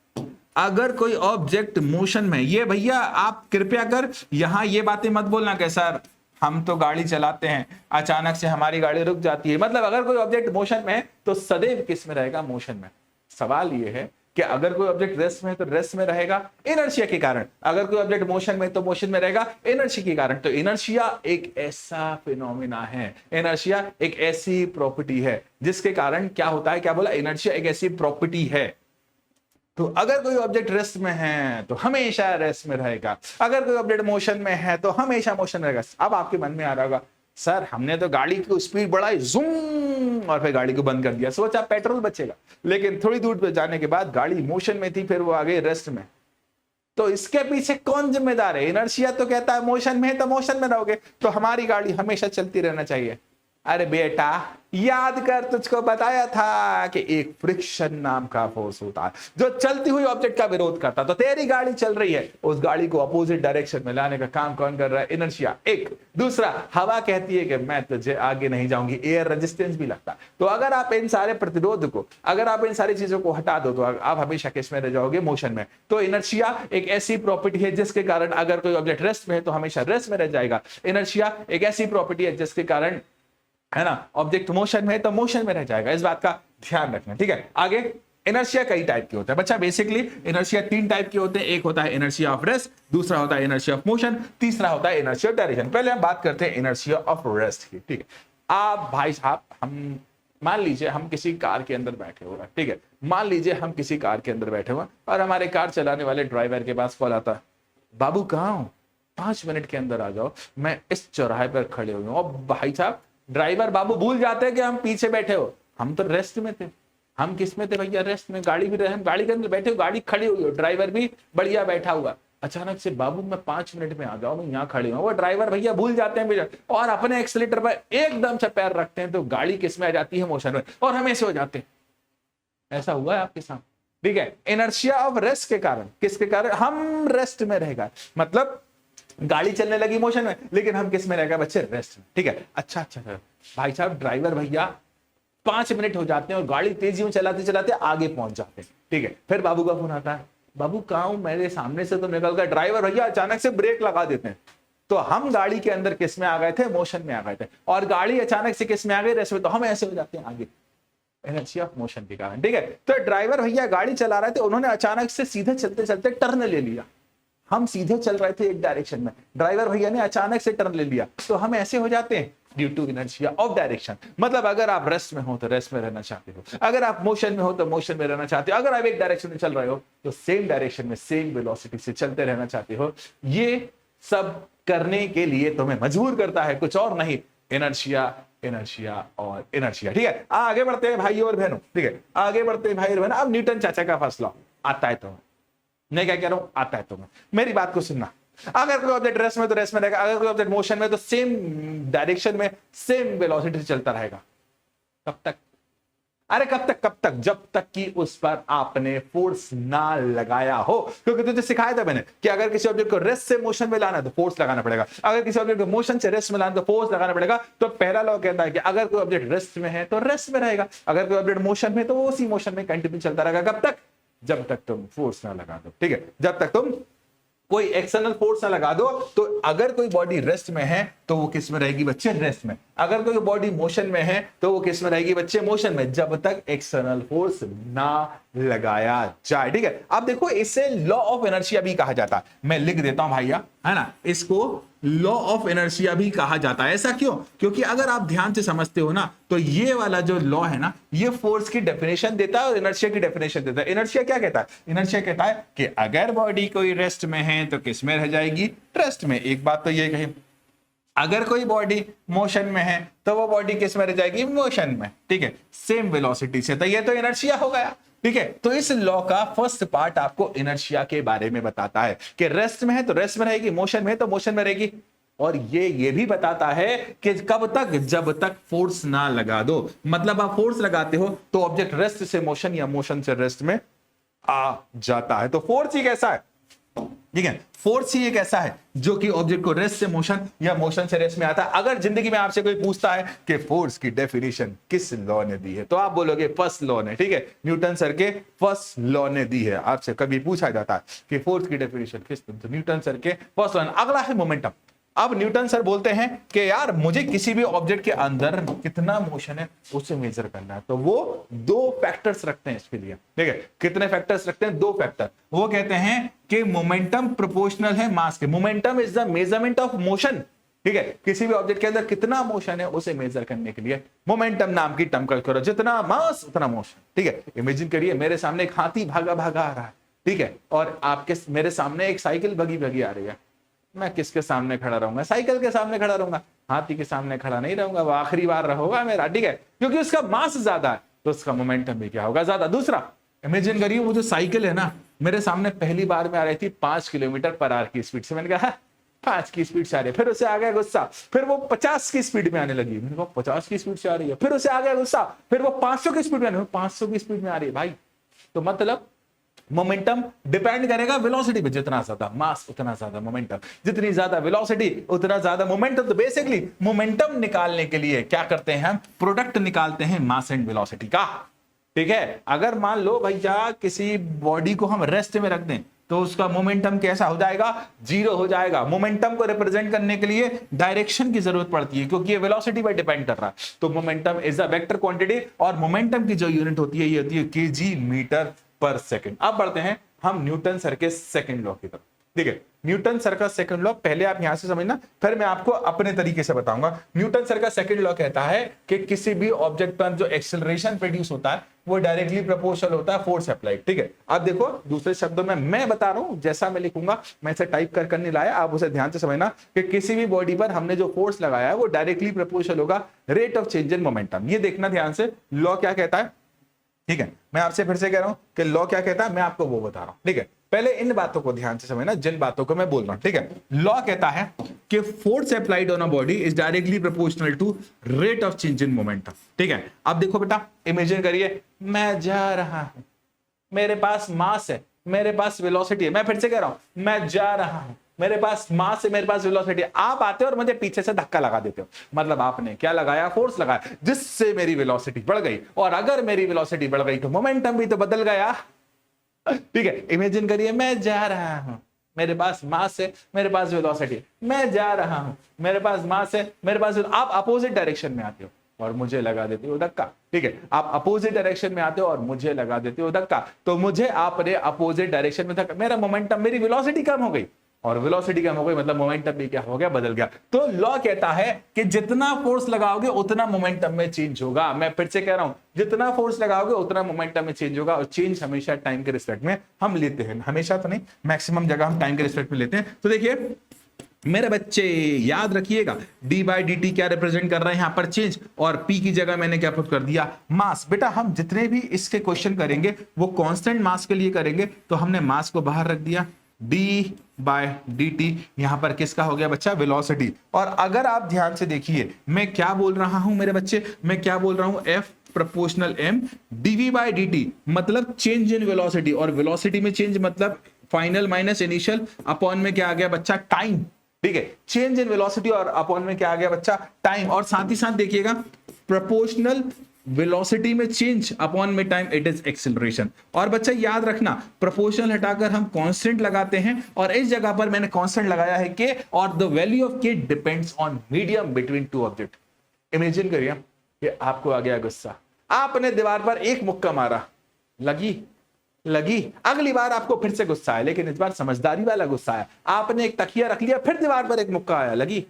अगर कोई ऑब्जेक्ट मोशन में, ये भैया आप कृपया कर यहां ये बातें मत बोलना कि सर हम तो गाड़ी चलाते हैं अचानक से हमारी गाड़ी रुक जाती है। मतलब अगर कोई ऑब्जेक्ट मोशन में है तो सदैव किस में रहेगा, मोशन में। सवाल ये है कि अगर कोई ऑब्जेक्ट रेस्ट में है तो रेस्ट में रहेगा इनर्शिया के कारण, अगर कोई ऑब्जेक्ट मोशन में है तो मोशन में रहेगा इनर्शिया के कारण। तो इनर्शिया एक ऐसा फिनोमिना है, इनर्शिया एक ऐसी प्रॉपर्टी है जिसके कारण क्या होता है, क्या बोला, इनर्शिया एक ऐसी प्रॉपर्टी है। तो अगर कोई ऑब्जेक्ट रेस्ट में है तो हमेशा रेस्ट में रहेगा, अगर कोई ऑब्जेक्ट मोशन में है तो हमेशा मोशन रहेगा। अब आपके मन में आ रहा होगा, सर हमने तो गाड़ी की स्पीड बढ़ाई, जूम, और फिर गाड़ी को बंद कर दिया, सोचा पेट्रोल बचेगा। लेकिन थोड़ी दूर पे जाने के बाद गाड़ी मोशन में थी, फिर वो आ गई रेस्ट में। तो इसके पीछे कौन जिम्मेदार है? इनर्शिया तो कहता है मोशन में है तो मोशन में रहोगे, तो हमारी गाड़ी हमेशा चलती रहना चाहिए। अरे बेटा याद कर, तुझको बताया था कि एक फ्रिक्शन नाम का फोर्स होता है जो चलती हुई ऑब्जेक्ट का विरोध करता है। तो तेरी गाड़ी चल रही है, उस गाड़ी को अपोजिट डायरेक्शन में लाने का काम कौन कर रहा है? इनर्शिया। एक दूसरा, हवा कहती है कि मैं तुझे आगे नहीं जाऊंगी, एयर रेजिस्टेंस भी लगता है। तो अगर आप इन सारे प्रतिरोध को, अगर आप इन सारी चीजों को हटा दो तो आप हमेशा किस में रह जाओगे? मोशन में। तो इनर्शिया एक ऐसी प्रॉपर्टी है जिसके कारण अगर कोई ऑब्जेक्ट रेस्ट में है तो हमेशा रेस्ट में रह जाएगा। इनर्शिया एक ऐसी प्रॉपर्टी है जिसके कारण, है ना, ऑब्जेक्ट मोशन में है तो मोशन में रह जाएगा। इस बात का ध्यान रखना, ठीक है। आगे, इनर्शिया कई टाइप के होते हैं बच्चा। बेसिकली इनर्शिया 3 टाइप के होते हैं। एक होता है इनर्शिया ऑफ रेस्ट, दूसरा होता है इनर्शिया ऑफ मोशन, तीसरा होता है इनर्शिया ऑफ डायरेक्शन। पहले हम बात करते हैं इनर्शिया ऑफ रेस्ट की, ठीक है। आप भाई साहब, हम मान लीजिए हम किसी कार के अंदर बैठे हुए हैं, ठीक है। मान लीजिए हम किसी कार के अंदर बैठे हुए और हमारे कार चलाने वाले ड्राइवर के पास कॉल आता है, बाबू कहाँ हो, 5 मिनट के अंदर आ जाओ, मैं इस चौराहे पर खड़े हुए हूँ। और भाई साहब ड्राइवर बाबू भूल जाते हैं कि हम पीछे बैठे हो, हम तो रेस्ट में थे। हम किस में थे भैया? रेस्ट में। गाड़ी भी रहे, हम गाड़ी के अंदर बैठे हो, गाड़ी खड़ी हुई हो, ड्राइवर भी बढ़िया बैठा हुआ। अचानक से बाबू मैं 5 मिनट में आ जाओ, मैं यहाँ खड़े हूँ। वो ड्राइवर भैया भूल जाते हैं भैया और अपने एक्सीलेटर पर एकदम से पैर रखते हैं तो गाड़ी किस में आ जाती है? मोशन में, और हम ऐसे हो जाते हैं। ऐसा हुआ है आपके साथ, ठीक है। इनर्शिया ऑफ रेस्ट के कारण, किसके कारण? हम रेस्ट में रहेगा, मतलब गाड़ी चलने लगी मोशन में, लेकिन हम किस में रहेगा बच्चे? रेस्ट में, ठीक है। अच्छा भाई साहब, ड्राइवर भैया 5 मिनट हो जाते हैं और गाड़ी तेजी में चलाते चलाते आगे पहुंच जाते हैं, ठीक है। फिर बाबू का फोन आता है, बाबू कहाँ हूं, मेरे सामने से तो निकल गया। ड्राइवर भैया अचानक से ब्रेक लगा देते हैं, तो हम गाड़ी के अंदर किस में आ गए थे? मोशन में आ गए थे, और गाड़ी अचानक से किस में आ गई? रेस्ट में। तो हम ऐसे हो जाते हैं आगे, इनर्शिया ऑफ मोशन के कारण, ठीक है। तो ड्राइवर भैया गाड़ी चला रहे थे, उन्होंने अचानक से सीधे चलते चलते टर्न ले लिया। हम सीधे चल रहे थे एक डायरेक्शन में, ड्राइवर भैया ने अचानक से टर्न ले लिया, तो हम ऐसे हो जाते हैं due to inertia of direction. मतलब अगर आप रेस्ट में हो तो रेस्ट में रहना चाहते हो, अगर आप मोशन में हो तो मोशन में रहना चाहते हो, अगर आप एक डायरेक्शन में चल रहे हो तो सेम डायरेक्शन में सेम वेलोसिटी से चलते रहना चाहते हो। ये सब करने के लिए तुम्हें मजबूर करता है, कुछ और नहीं, इनर्शिया, इनर्शिया और इनर्शिया, ठीक है। आगे बढ़ते हैं भाई और बहनों, ठीक है, आगे बढ़ते हैं भाई और बहनों। अब न्यूटन चाचा का फर्स्ट लॉ आता है तुम्हें, मैं क्या कह रहा हूं? आता है तुम्हें। मेरी बात को सुनना, अगर कोई ऑब्जेक्ट रेस्ट में तो रेस्ट में रहेगा, अगर कोई ऑब्जेक्ट मोशन में तो सेम डायरेक्शन में सेम वेलोसिटी से चलता रहेगा। कब तक? अरे कब तक? जब तक कि उस पर आपने फोर्स ना लगाया हो। क्योंकि तुझे सिखाया था मैंने कि अगर किसी ऑब्जेक्ट को रेस्ट से मोशन में लाना है तो फोर्स लगाना पड़ेगा, अगर किसी ऑब्जेक्ट को मोशन से रेस्ट में लाना तो फोर्स लगाना पड़ेगा। तो पहला लॉ कहता है कि अगर कोई ऑब्जेक्ट रेस्ट में है तो रेस्ट में रहेगा, अगर कोई ऑब्जेक्ट मोशन में तो वो उसी मोशन में कंटिन्यू चलता रहेगा। कब तक? जब तक तुम फोर्स ना लगा दो, ठीक है। जब तक तुम कोई एक्सटर्नल फोर्स ना लगा दो। तो अगर कोई बॉडी रेस्ट में है तो वो किस में रहेगी बच्चे? रेस्ट में। अगर कोई बॉडी मोशन में है तो वो किस में रहेगी बच्चे? मोशन में, जब तक एक्सटर्नल फोर्स ना लगाया जाए, ठीक है। अब देखो, इसे लॉ ऑफ इनर्शिया भी कहा जाता है। मैं लिख देता हूं भैया, है ना, इसको लॉ ऑफ इनर्शिया भी कहा जाता है। ऐसा क्यों? क्योंकि अगर आप ध्यान से समझते हो ना तो ये वाला जो लॉ है ना, ये फोर्स की डेफिनेशन देता है और इनर्शिया की डेफिनेशन देता है। इनर्शिया क्या कहता है? इनर्शिया कहता है कि अगर बॉडी कोई रेस्ट में है तो किस में रह जाएगी? रेस्ट में। एक बात तो ये कही, अगर कोई बॉडी मोशन में है तो वो बॉडी किस में रह जाएगी? मोशन में, ठीक है, सेम वेलोसिटी से। तो ये तो इनर्शिया हो गया, ठीक है। तो इस लॉ का फर्स्ट पार्ट आपको इनर्शिया के बारे में बताता है कि रेस्ट में है तो रेस्ट में रहेगी, मोशन में है तो मोशन में रहेगी। और ये भी बताता है कि कब तक? जब तक फोर्स ना लगा दो। मतलब आप फोर्स लगाते हो तो ऑब्जेक्ट रेस्ट से मोशन या मोशन से रेस्ट में आ जाता है। तो फोर्स ही कैसा है? ठीक है, फोर्स ही एक ऐसा है जो कि ऑब्जेक्ट को रेस्ट से मोशन या मोशन से रेस्ट में आता है। अगर जिंदगी में आपसे कोई पूछता है कि फोर्स की डेफिनेशन किस लॉ ने दी है तो आप बोलोगे फर्स्ट लॉ ने, ठीक है, न्यूटन सर के फर्स्ट लॉ ने दी है। आपसे कभी पूछा जाता है कि फोर्स की डेफिनेशन किस, तो न्यूटन सर के फर्स्ट लॉ। अगला है मोमेंटम। अब न्यूटन सर बोलते हैं कि यार मुझे किसी भी ऑब्जेक्ट के अंदर कितना मोशन है उसे मेजर करना है, तो वो 2 फैक्टर्स रखते हैं इसके लिए, ठीक है। कितने फैक्टर्स रखते हैं? 2 फैक्टर। वो कहते हैं कि मोमेंटम प्रोपोर्शनल है मास के। Momentum is the measurement of motion, ठीक है। किसी भी ऑब्जेक्ट के अंदर कितना मोशन है उसे मेजर करने के लिए मोमेंटम नाम की टर्म करो। जितना मास उतना मोशन, ठीक है। इमेजिन करिए मेरे सामने एक हाथी भागा भागा आ रहा है, ठीक है, और आपके मेरे सामने एक साइकिल भगी भगी आ रही है। मैं किसके सामने खड़ा रहूंगा? साइकिल के सामने खड़ा रहूंगा, हाथी के सामने खड़ा नहीं रहूंगा। वो आखिरी बार रहोगा मेरा, ठीक है, क्योंकि उसका मास ज्यादा है तो उसका मोमेंटम भी क्या होगा? ज्यादा। दूसरा, इमेजिन करिए वो जो साइकिल है ना, मेरे सामने पहली बार में आ रही थी 5 किलोमीटर पर आवर की स्पीड से। मैंने कहा 5 की स्पीड से आ रही है। फिर उसे आ गया गुस्सा, फिर वो 50 की स्पीड में आने लगी। मैंने कहा 50 की स्पीड से आ रही है। फिर उसे आ गया गुस्सा, फिर वो 500 की स्पीड में 500 की स्पीड में आ रही है। भाई तो मतलब मोमेंटम डिपेंड करेगा वेलोसिटी पे, जितना ज्यादा मास उतना ज्यादा मोमेंटम, जितनी ज्यादा वेलोसिटी उतना ज्यादा मोमेंटम। तो बेसिकली मोमेंटम निकालने के लिए क्या करते हैं हम, प्रोडक्ट निकालते हैं मास एंड वेलोसिटी का। ठीक है, अगर मान लो भैया किसी बॉडी को हम रेस्ट में रख दें तो उसका मोमेंटम कैसा हो जाएगा, 0 हो जाएगा। मोमेंटम को रिप्रेजेंट करने के लिए डायरेक्शन की जरूरत पड़ती है, क्योंकि ये वेलोसिटी पर डिपेंड कर रहा है। तो momentum is a vector quantity, और मोमेंटम की जो यूनिट होती है ये होती है केजी मीटर पर सेकंड। अब बढ़ते हैं हम न्यूटन सर के सेकंड लॉ की तरफ। ठीक है, न्यूटन सर का सेकंड लॉ पहले आप यहां से समझना, फिर मैं आपको अपने तरीके से बताऊंगा। न्यूटन सर का सेकंड लॉ कहता है कि किसी भी ऑब्जेक्ट पर जो एक्सेलरेशन प्रोड्यूस होता है वो डायरेक्टली प्रोपोर्शनल होता है फोर्स अप्लाइड। ठीक है, अब देखो दूसरे शब्दों में मैं बता रहा हूं, जैसा मैं लिखूंगा, मैं इसे टाइप कर नहीं लाया, आप उसे ध्यान से समझना कि किसी भी बॉडी पर हमने जो फोर्स लगाया है वो डायरेक्टली प्रोपोर्शनल होगा rate of change in momentum. ये देखना ध्यान से, लॉ क्या कहता है। ठीक है, मैं आपसे फिर से कह रहा हूं कि लॉ क्या कहता है, मैं आपको वो बता रहा हूं। ठीक है, पहले इन बातों को ध्यान से समझना जिन बातों को मैं बोल रहा हूं। ठीक है, लॉ कहता है कि force applied on a body is directly proportional to rate of change in momentum. ठीक है, अब देखो बेटा, इमेजिन करिए मैं जा रहा हूं, मेरे पास मास है, मेरे पास वेलोसिटी है। मैं फिर से कह रहा हूं मैं जा रहा हूं, मेरे पास मास है, मेरे पास वेलोसिटी है। आप आते हो और मुझे पीछे से धक्का लगा देते हो, मतलब आपने क्या लगाया, फोर्स लगाया, जिससे मेरी वेलोसिटी बढ़ गई। और अगर मेरी वेलोसिटी बढ़ गई तो मोमेंटम भी तो बदल गया। ठीक है, इमेजिन करिए मैं जा रहा हूं, मेरे पास मास है, मेरे पास वेलोसिटी है, मैं जा रहा हूं, मेरे पास मास है, मेरे पास, आप अपोजिट डायरेक्शन में आते हो और मुझे लगा देते हो धक्का। ठीक है, आप अपोजिट डायरेक्शन में आते हो और मुझे लगा देते हो धक्का, तो मुझे आपने अपोजिट डायरेक्शन में धक्का, मेरा मोमेंटम, मेरी वेलोसिटी कम हो गई, और वेलोसिटी कम हो गई मतलब मोमेंटम भी क्या हो गया, बदल गया। तो लॉ कहता है कि जितना फोर्स लगाओगे उतना मोमेंटम में चेंज होगा। मैं फिर से कह रहा हूं, जितना फोर्स लगाओगे उतना मोमेंटम में चेंज होगा, और चेंज हमेशा टाइम के रिस्पेक्ट में हम लेते हैं, हमेशा तो नहीं, मैक्सिमम जगह हम टाइम के रिस्पेक्ट में लेते हैं। तो देखिए मेरे बच्चे याद रखिएगा, डी बाई डी टी क्या रिप्रेजेंट कर रहे हैं यहां पर, चेंज, और पी की जगह मैंने क्या पुट कर दिया, मास। बेटा हम जितने भी इसके क्वेश्चन करेंगे वो कांस्टेंट मास के लिए करेंगे, तो हमने मास को बाहर रख दिया, डी बाय डी टी यहां पर किसका हो गया बच्चा, वेलोसिटी। और अगर आप ध्यान से देखिए मैं क्या बोल रहा हूं मेरे बच्चे, मैं क्या बोल रहा हूं, F proportional M d v by d t, मतलब चेंज इन वेलोसिटी, और वेलोसिटी में चेंज मतलब फाइनल माइनस इनिशियल, अपॉन में क्या आ गया बच्चा, टाइम। ठीक है, चेंज इन वेलोसिटी और अपॉन में क्या आ गया बच्चा, टाइम। और साथ ही साथ देखिएगा प्रोपोर्शनल वेलोसिटी में चेंज अपॉन में टाइम, इट इज एक्सेलरेशन। और बच्चा याद रखना, प्रोपोर्शनल हटाकर हम कांस्टेंट लगाते हैं, और इस जगह पर मैंने कांस्टेंट लगाया है के, और द वैल्यू ऑफ के depends on medium between two object. Imagine करिए कि आपको आ गया गुस्सा, आपने दीवार पर एक मुक्का मारा, लगी, अगली बार आपको फिर से गुस्सा आया, लेकिन इस बार समझदारी वाला गुस्सा आया, आपने एक तकिया रख लिया, फिर दीवार पर एक मुक्का आया, लगी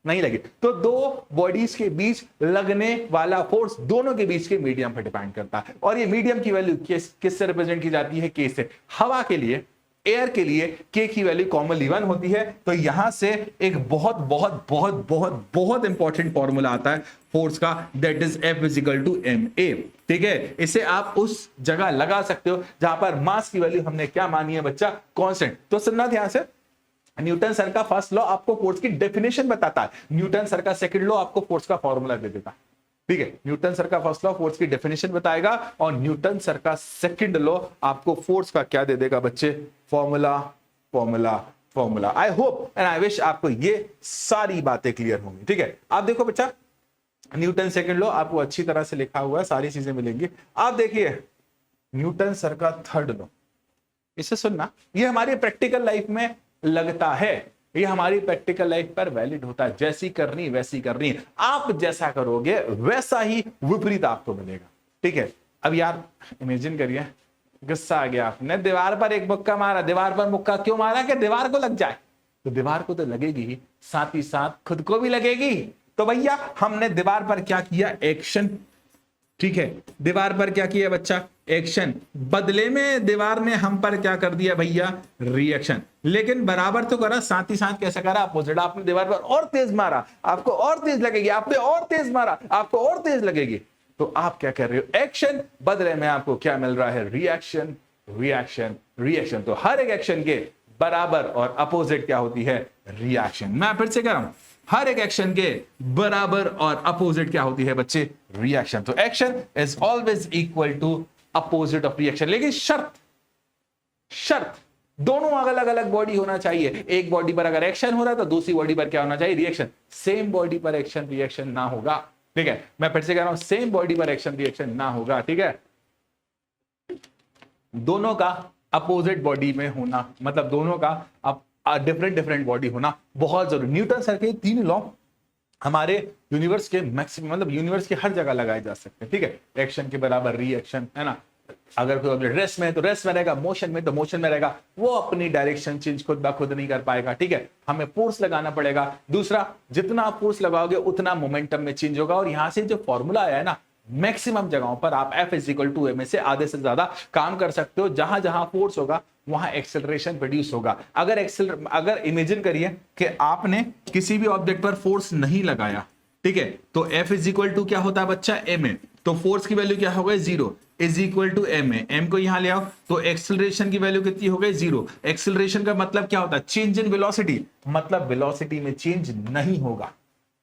नहीं लगी। तो दो बॉडीज के बीच लगने वाला फोर्स दोनों के बीच के मीडियम पर डिपेंड करता है, और ये मीडियम की वैल्यू किससे रिप्रेजेंट की जाती है, के से। हवा के लिए, एयर के लिए के की वैल्यू कॉमनली 1 होती है। तो यहां से एक बहुत बहुत बहुत बहुत बहुत इंपॉर्टेंट फॉर्मूला आता है फोर्स का, that is F is equal to M A. ठीक है, इसे आप उस जगह लगा सकते हो जहां पर मास की वैल्यू हमने क्या मानी है बच्चा, कांस्टेंट। तो सुनना ध्यान से, न्यूटन सर का फर्स्ट लॉ आपको फोर्स की डेफिनेशन बताता है, न्यूटन सर का सेकंड लॉ आपको फोर्स का फॉर्मूला दे देता है। ठीक है, न्यूटन सर का फर्स्ट लॉ फोर्स की डेफिनेशन बताएगा, और न्यूटन सर का सेकंड लॉ आपको फोर्स का क्या दे देगा बच्चे, formula. I hope and I wish आपको ये सारी बातें क्लियर होंगी। ठीक है, आप देखो बच्चा, न्यूटन सेकंड लॉ आपको अच्छी तरह से लिखा हुआ है, सारी चीजें मिलेंगी। आप देखिए न्यूटन सर का थर्ड लॉ, इसे सुनना, ये हमारी प्रैक्टिकल लाइफ में लगता है, ये हमारी प्रैक्टिकल लाइफ पर वैलिड होता है, जैसी करनी वैसी करनी, आप जैसा करोगे वैसा ही विपरीत आपको मिलेगा। ठीक है, अब यार इमेजिन करिए गुस्सा आ गया, आपने दीवार पर एक मुक्का मारा, दीवार पर मुक्का क्यों मारा, कि दीवार को लग जाए, तो दीवार को तो लगेगी ही, साथ ही साथ खुद को भी लगेगी। तो भैया हमने दीवार पर क्या किया, एक्शन। ठीक है, दीवार पर क्या किया बच्चा, एक्शन, बदले में दीवार ने हम पर क्या कर दिया भैया, रिएक्शन। लेकिन बराबर तो करा, साथ ही साथ कैसा करा, अपोजिट। आपने दीवार पर और तेज मारा, आपको और तेज लगेगी, आपने और तेज मारा, आपको और तेज लगेगी। तो आप क्या कर रहे हो, एक्शन, बदले में आपको क्या मिल रहा है, रिएक्शन। Reaction, reaction. तो हर एक एक्शन के बराबर और अपोजिट क्या होती है? रिएक्शन। मैं फिर से कह रहा हूं, हर एक एक्शन के बराबर और अपोजिट क्या होती है बच्चे? रिएक्शन। तो action is always equal to opposite of reaction. लेकिन शर्त दोनों अलग अलग बॉडी होना चाहिए। एक बॉडी पर अगर एक्शन हो रहा है तो दूसरी बॉडी पर क्या होना चाहिए? रिएक्शन। सेम बॉडी पर एक्शन रिएक्शन ना होगा, ठीक है। मैं फिर से कह रहा हूं, सेम बॉडी पर एक्शन रिएक्शन ना होगा, ठीक है। दोनों का अपोजिट बॉडी में होना, मतलब दोनों का डिफरेंट बॉडी होना बहुत जरूरी। न्यूटन सर के 3 लॉ हमारे यूनिवर्स के मैक्सिमम, मतलब यूनिवर्स के हर जगह लगाए जा सकते हैं, ठीक है। एक्शन के बराबर रिएक्शन, है ना। अगर कोई ऑब्जेक्ट रेस्ट में है तो रेस्ट में रहेगा, मोशन में तो मोशन में रहेगा। वो अपनी डायरेक्शन चेंज खुद ब खुद नहीं कर पाएगा, ठीक है। हमें फोर्स लगाना पड़ेगा। दूसरा, जितना आप फोर्स लगाओगे उतना मोमेंटम में चेंज होगा। और यहां से जो फॉर्मूला आया है ना, मैक्सिमम जगहों पर आप F = ma से आधे से ज्यादा काम कर सकते हो। जहां जहां फोर्स होगा वहां एक्सेलरेशन प्रोड्यूस होगा। अगर इमेजिन करिए कि आपने किसी भी ऑब्जेक्ट पर फोर्स नहीं लगाया, ठीक है, तो F = क्या होता है बच्चा? ma। तो फोर्स की वैल्यू क्या हो गई? 0 = ma। m को यहां ले आओ तो एक्सेलरेशन की वैल्यू कितनी हो गई? 0। एक्सेलरेशन का मतलब क्या होता है? चेंज इन वेलोसिटी, मतलब वेलोसिटी में चेंज नहीं होगा,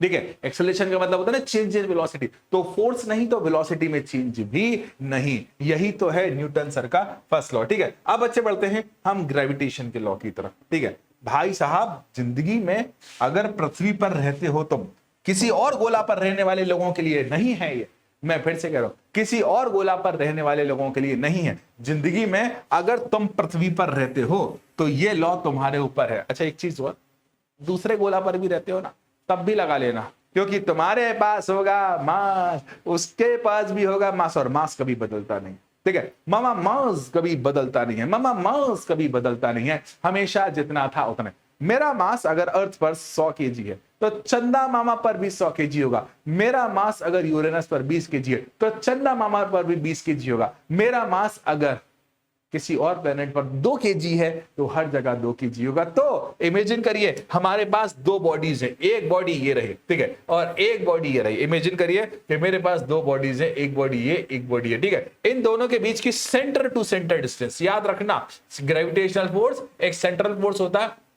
ठीक है। एक्सेलरेशन का मतलब होता है ना चेंज इन वेलोसिटी। तो फोर्स नहीं तो वेलोसिटी में चेंज भी नहीं। यही तो है न्यूटन सर का फर्स्ट लॉ, ठीक है। अब बच्चे बढ़ते हैं हम ग्रेविटेशन के लॉ की तरफ, ठीक है। भाई साहब, जिंदगी में अगर पृथ्वी पर रहते हो तो किसी और गोला पर रहने वाले लोगों के लिए नहीं है ये। मैं फिर से कह रहा हूं, किसी और गोला पर रहने वाले लोगों के लिए नहीं है। जिंदगी में अगर तुम पृथ्वी पर रहते हो तो ये लॉ तुम्हारे ऊपर है। अच्छा, एक चीज और, दूसरे गोला पर भी रहते हो ना, तब भी लगा लेना, क्योंकि तुम्हारे पास होगा मास, उसके पास भी होगा मास, और मास कभी बदलता नहीं, ठीक है। मामा मास कभी बदलता नहीं है, मामा मास कभी बदलता नहीं है, हमेशा जितना था उतना। मेरा मास अगर अर्थ पर 100 kg है तो चंदा मामा पर भी 100 kg होगा। मेरा मास अगर यूरेनस पर 20 kg है तो चंदा मामा पर भी 20 kg होगा। मेरा मास अगर किसी और प्लेनेट पर 2 kg है तो हर जगह 2 kg होगा। तो इमेजिन करिए हमारे पास 2 बॉडीज है, एक बॉडी ये रही, ठीक है, और एक बॉडी ये रही। इमेजिन करिए कि मेरे पास 2 बॉडीज है, एक बॉडी ये, एक बॉडी है, ठीक है। इन दोनों के बीच की सेंटर टू सेंटर डिस्टेंस याद रखना। ग्रेविटेशनल फोर्स एक सेंट्रल फोर्स होता है,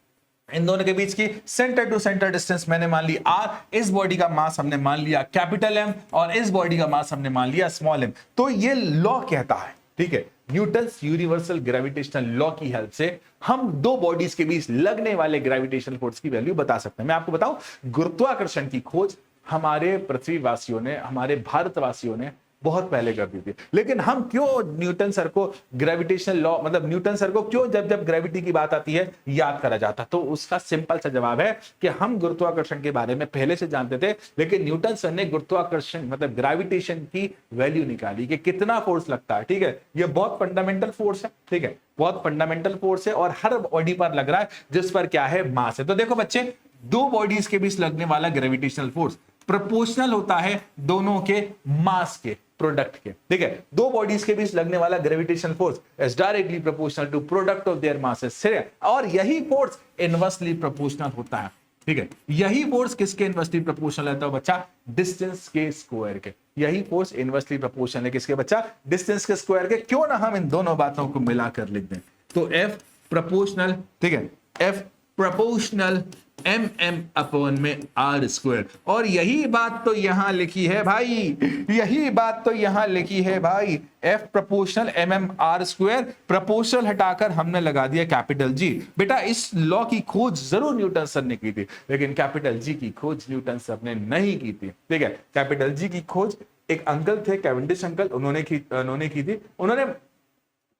इन दोनों के बीच की सेंटर टू सेंटर डिस्टेंस मैंने मान ली r। इस बॉडी का मास हमने मान लिया कैपिटल M और इस बॉडी का मास हमने मान लिया स्मॉल m। तो ये लॉ कहता है, ठीक है, न्यूटन्स यूनिवर्सल ग्रेविटेशनल लॉ की हेल्प से हम 2 बॉडीज के बीच लगने वाले ग्रेविटेशनल फोर्स की वैल्यू बता सकते हैं। मैं आपको बताऊं, गुरुत्वाकर्षण की खोज हमारे पृथ्वीवासियों ने, हमारे भारतवासियों ने बहुत पहले कर दी थी। लेकिन हम क्यों न्यूटन सर को ग्रेविटेशनल लॉ, मतलब न्यूटन सर को क्यों जब जब ग्रेविटी की बात आती है याद करा जाता? तो उसका सिंपल सा जवाब है कि हम गुरुत्वाकर्षण के बारे में पहले से जानते थे, लेकिन न्यूटन सर ने गुरुत्वाकर्षण मतलब ग्रेविटेशन की वैल्यू निकाली कि कितना फोर्स लगता है, ठीक है। ये बहुत फंडामेंटल फोर्स है, ठीक है, बहुत फंडामेंटल फोर्स है और हर बॉडी पर लग रहा है जिस पर क्या है? मास है। तो देखो बच्चे, 2 बॉडीज के बीच लगने वाला ग्रेविटेशनल फोर्स प्रोपोर्शनल होता है दोनों के मास के प्रोडक्ट के, ठीक है। 2 बॉडीज के बीच लगने वाला gravitational force is directly proportional to product of their masses, और यही फोर्स इनवर्सली प्रोपोर्शनल होता है, ठीक है। यही फोर्स किसके इनवर्सली प्रोपोर्शनल है? तो बच्चा डिस्टेंस के स्क्वायर के। यही फोर्स इनवर्सली प्रोपोर्शनल है किसके बच्चा? डिस्टेंस के स्क्वायर के। क्यों ना हम इन दोनों बातों को मिलाकर लिख दें। तो F प्रोपोर्शनल, ठीक है, F प्रोपोर्शनल mm/r²। और यही बात तो यहां लिखी है भाई, यही बात तो यहां लिखी है भाई। F प्रोपोर्शनल mm/r², प्रोपोर्शनल हटाकर हमने लगा दिया कैपिटल G। बेटा, इस लॉ की खोज जरूर न्यूटन सर ने की थी, लेकिन कैपिटल G की खोज न्यूटन सर ने नहीं की थी, ठीक है। कैपिटल G की खोज एक अंकल थे, कैवेंडिश अंकल, उन्होंने की थी। उन्होंने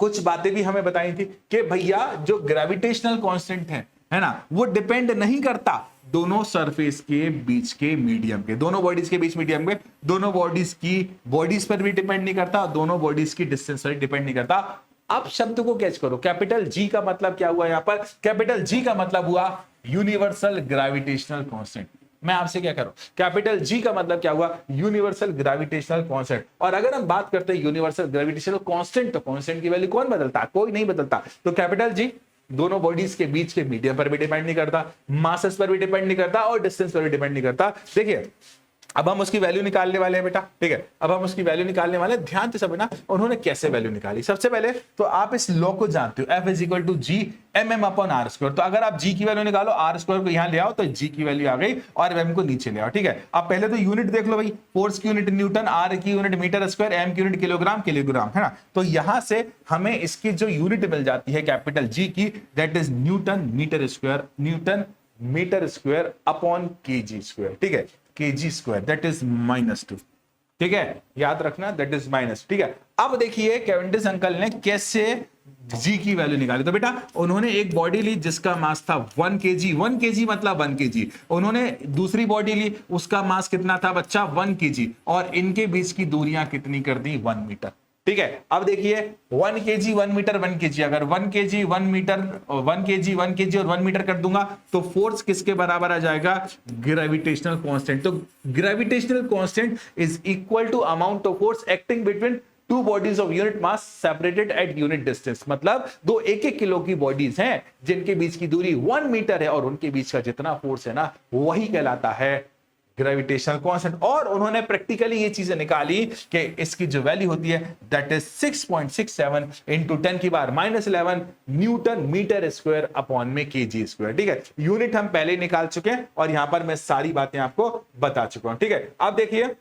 कुछ बातें भी हमें बताई थी कि भैया जो ग्रेविटेशनल कांस्टेंट है ना, वो डिपेंड नहीं करता दोनों सरफेस के बीच के मीडियम के, दोनों बॉडीज के बीच मीडियम के, दोनों बॉडीज की बॉडीज पर भी डिपेंड नहीं करता, दोनों बॉडीज की डिस्टेंस पर डिपेंड नहीं करता। अब शब्द को कैच करो, कैपिटल G का मतलब क्या हुआ? यहां पर कैपिटल G का मतलब हुआ यूनिवर्सल ग्रेविटेशनल कांस्टेंट। मैं आपसे क्या करूं, कैपिटल G का मतलब क्या हुआ? Universal gravitational constant. और अगर हम बात करते हैं यूनिवर्सल ग्रेविटेशनल कांस्टेंट, तो कांस्टेंट की वैल्यू कौन बदलता? कोई नहीं बदलता। तो कैपिटल G दोनों बॉडीज के बीच के मीडियम पर भी डिपेंड नहीं करता, मासेस पर भी डिपेंड नहीं करता और डिस्टेंस पर भी डिपेंड नहीं करता। देखिए, अब हम उसकी वैल्यू निकालने वाले हैं बेटा, ठीक है। अब हम उसकी वैल्यू निकालने वाले हैं। ध्यान से समझना उन्होंने कैसे वैल्यू निकाली। सबसे पहले तो आप इस लॉ को जानते हो, F is equal to G mm upon R square. तो अगर आप g की वैल्यू निकालो, आर स्क्वायर को यहां ले आओ तो g की वैल्यू आ गई और m को नीचे ले आओ, ठीक है। अब पहले तो यूनिट देख लो भाई, फोर्स की यूनिट न्यूटन, आर की यूनिट मीटर स्क्वायर, m की यूनिट किलोग्राम किलोग्राम, है ना। तो यहां से हमें इसकी जो यूनिट मिल जाती है कैपिटल G की, that is newton metre square, newton metre square upon KG square, ठीक है। केजी स्क्वायर दैट इज -2, ठीक है, याद रखना दैट इज माइनस, ठीक है। अब देखिए कैवेंडिश अंकल ने कैसे जी की वैल्यू निकाली। तो बेटा उन्होंने एक बॉडी ली जिसका मास था 1 kg, 1 kg मतलब 1 kg। उन्होंने दूसरी बॉडी ली, उसका मास कितना था बच्चा 1 kg, और इनके बीच की दूरियां कितनी कर दी 1 मीटर, ठीक है। अब देखिए 1 kg 1 मीटर 1 kg, अगर 1 kg 1 मीटर 1 kg 1 kg और 1 मीटर कर दूंगा तो फोर्स किसके बराबर आ जाएगा, ग्रेविटेशनल कांस्टेंट। तो gravitational constant is equal to amount of force acting between two bodies of unit mass separated at unit distance. मतलब दो 1-1 किलो की बॉडीज हैं जिनके बीच की दूरी 1 मीटर है, और उनके बीच का जितना फोर्स है ना वही कहलाता है ग्रेविटेशनल कांस्टेंट। और उन्होंने प्रैक्टिकली ये चीजें निकाली कि इसकी जो वैल्यू होती है that is 6.67 into 10⁻11 newton metre square upon में केजी स्क्वायर, ठीक है। यूनिट हम पहले निकाल चुके हैं और यहां पर मैं सारी बातें आपको बता चुका हूं, ठीक है। अब देखिए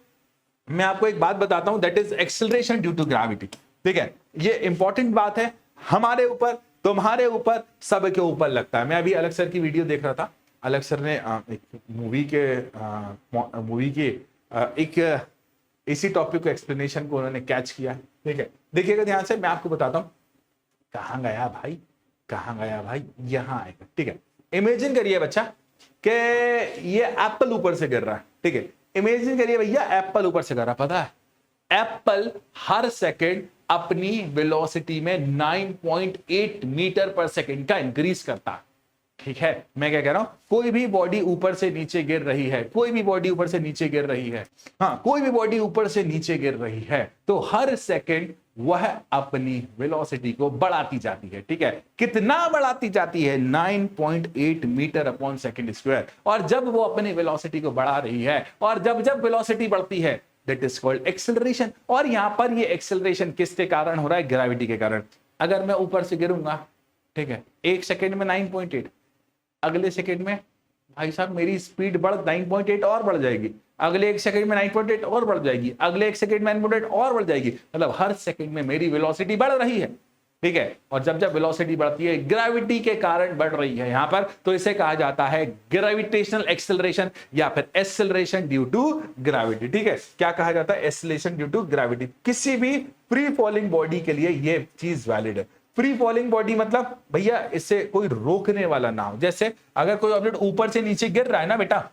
मैं आपको एक बात बताता हूं, that is acceleration due to gravity, ठीक है। ये इंपॉर्टेंट बात है, हमारे ऊपर, तुम्हारे ऊपर, सबके ऊपर लगता है। मैं अभी अलग सर की वीडियो देख रहा था, अलग सर ने एक मूवी के एक इसी टॉपिक को एक्सप्लेनेशन को उन्होंने कैच किया, ठीक है। देखिएगा ध्यान से, मैं आपको बताता हूं। कहां गया भाई, कहां गया भाई, यहां आएगा, ठीक है। इमेजिन करिए बच्चा कि ये एप्पल ऊपर से गिर रहा है, ठीक है। इमेजिन करिए भैया एप्पल ऊपर से गिर रहा, पता है एप्पल हर सेकंड अपनी वेलोसिटी में 9.8 मीटर पर सेकंड का इंक्रीज करता है, ठीक है। मैं क्या कह रहा हूं, कोई भी बॉडी ऊपर से नीचे गिर रही है, कोई भी बॉडी ऊपर से नीचे गिर रही है, हाँ कोई भी बॉडी ऊपर से नीचे गिर रही है, तो हर सेकंड वह अपनी वेलोसिटी को बढ़ाती जाती है, ठीक है। कितना बढ़ाती जाती है, 9.8 मीटर अपॉन सेकंड स्क्वायर। और जब वो अपनी वेलोसिटी को बढ़ा रही है, और जब जब वेलोसिटी बढ़ती है दैट इज कॉल्ड एक्सेलरेशन। और यहां पर ये एक्सेलरेशन किसके कारण हो रहा है, ग्रेविटी के कारण। अगर मैं ऊपर से गिरूंगा, ठीक है, 1 सेकंड में 9.8, अगले सेकंड में भाई साहब मेरी स्पीड 9.8 और बढ़ जाएगी, अगले 1 सेकंड में 9.8 और बढ़ जाएगी, अगले 1 सेकंड में 9.8 और बढ़ जाएगी। मतलब हर सेकंड में मेरी वेलोसिटी बढ़ रही है, ठीक है। और जब जब वेलोसिटी बढ़ती है ग्रेविटी के कारण बढ़ रही है यहां पर, तो इसे कहा जाता है ग्रेविटेशनल एक्सेलरेशन या फिर एक्सेलरेशन ड्यू टू ग्रेविटी, ठीक है। क्या कहा जाता है, एक्सेलरेशन ड्यू टू ग्रेविटी। किसी भी फ्री फॉलिंग बॉडी के लिए यह चीज वैलिड है। फ्री फॉलिंग बॉडी मतलब भैया इससे कोई रोकने वाला ना हो। जैसे अगर कोई ऑब्जेक्ट ऊपर से नीचे गिर रहा है ना बेटा,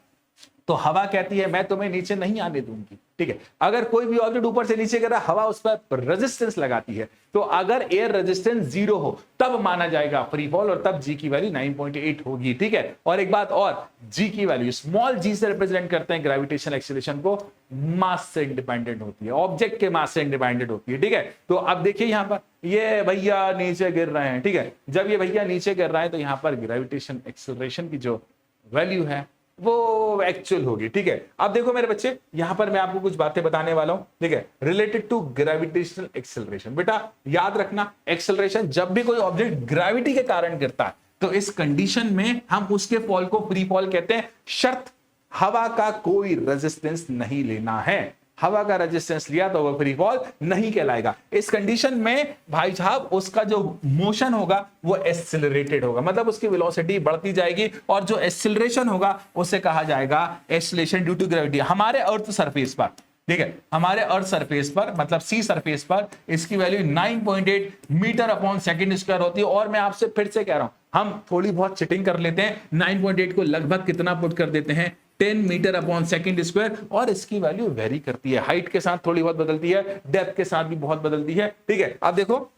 तो हवा कहती है मैं तुम्हें नीचे नहीं आने दूंगी, ठीक है। अगर कोई भी ऑब्जेक्ट ऊपर से नीचे गिर रहा है, हवा उस पर रेजिस्टेंस लगाती है, तो अगर एयर रेजिस्टेंस 0 हो तब माना जाएगा फ्री फॉल, और तब जी की वैल्यू 9.8 होगी, ठीक है। और एक बात और, जी की वैल्यू स्मॉल जी से रिप्रेजेंट करते हैं ग्रेविटेशनल एक्सेलरेशन को, मास से इंडिपेंडेंट होती है, ऑब्जेक्ट के मास से इंडिपेंडेंट होती है, ठीक है। तो अब देखिए यहां पर ये भैया नीचे गिर रहे हैं, ठीक है। जब ये भैया नीचे गिर रहा है तो यहां पर ग्रेविटेशन एक्सेलरेशन की जो वैल्यू है वो एक्चुअल होगी, ठीक है। अब देखो मेरे बच्चे, यहां पर मैं आपको कुछ बातें बताने वाला हूं, ठीक है, रिलेटेड टू ग्रेविटेशनल एक्सेलरेशन। बेटा याद रखना, एक्सेलरेशन जब भी कोई ऑब्जेक्ट ग्रेविटी के कारण गिरता है तो इस कंडीशन में हम उसके फॉल को फ्री फॉल कहते हैं, शर्त हवा का कोई रेजिस्टेंस नहीं लेना है। हवा का रेजिस्टेंस लिया तो वो फ्री फॉल नहीं कहलाएगा। इस कंडीशन में भाई साहब उसका जो मोशन होगा वो एक्सेलरेटेड होगा, मतलब उसकी वेलोसिटी बढ़ती जाएगी, और जो एक्सेलरेशन होगा उसे कहा जाएगा एक्सेलरेशन ड्यू टू ग्रेविटी। हमारे अर्थ सरफेस पर, ठीक है, हमारे अर्थ सरफेस पर मतलब सी सरफेस पर इसकी value 9.8 metre upon second square होती है। और मैं आपसे फिर से कह रहा हूं, हम थोड़ी बहुत चिटिंग कर लेते हैं, 9.8 को लगभग कितना पुट कर देते हैं, 10 मीटर अपॉन सेकंड स्क्वायर, और इसकी वैल्यू वेरी करती है, हाइट के साथ थोड़ी बहुत बदलती है, डेप्थ के साथ भी बहुत बदलती है, ठीक है। अब देखो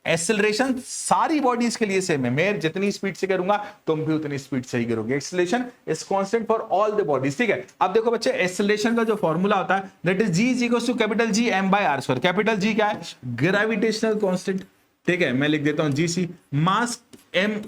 एक्सेलरेशन सारी बॉडीज के लिए सेम है, मैं जितनी स्पीड से करूंगा तुम भी उतनी स्पीड से ही करोगे। Acceleration is constant for all the bodies, ठीक है। अब देखो बच्चे, एक्सेलरेशन का जो फॉर्मूला होता है that is G is equal to capital G M by R square. Capital G क्या है, ग्रेविटेशनल कांस्टेंट, ठीक है, मैं लिख देता हूं जीसी, mass M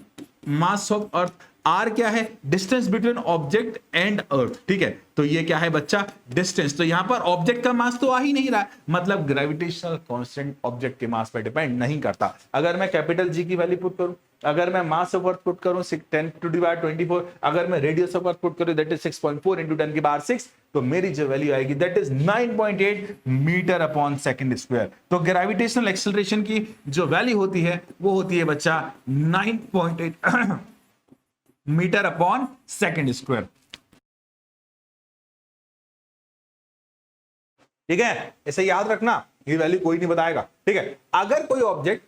mass of earth R क्या है, distance between object and earth, ठीक है। तो ये क्या है बच्चा, डिस्टेंस। तो यहां पर ऑब्जेक्ट का मास तो आ ही नहीं रहा है, मतलब ग्रेविटेशनल कांस्टेंट ऑब्जेक्ट के मास पर डिपेंड नहीं करता। अगर मैं कैपिटल जी की वैल्यू पुट करूं, अगर मैं मास ऑफ अर्थ पुट करूं 10⁻²⁴, अगर मैं रेडियस ऑफ अर्थ पुट करूं दैट इज 6.4 × 10⁻⁶, तो मेरी जो वैल्यू आएगी that is 9.8 metre upon second square. तो ग्रेविटेशनल एक्सेलरेशन की जो वैल्यू होती है वो होती है बच्चा 9.8 मीटर अपॉन सेकंड स्क्वायर, ठीक है। इसे याद रखना, ये वैल्यू कोई नहीं बताएगा, ठीक है। अगर कोई ऑब्जेक्ट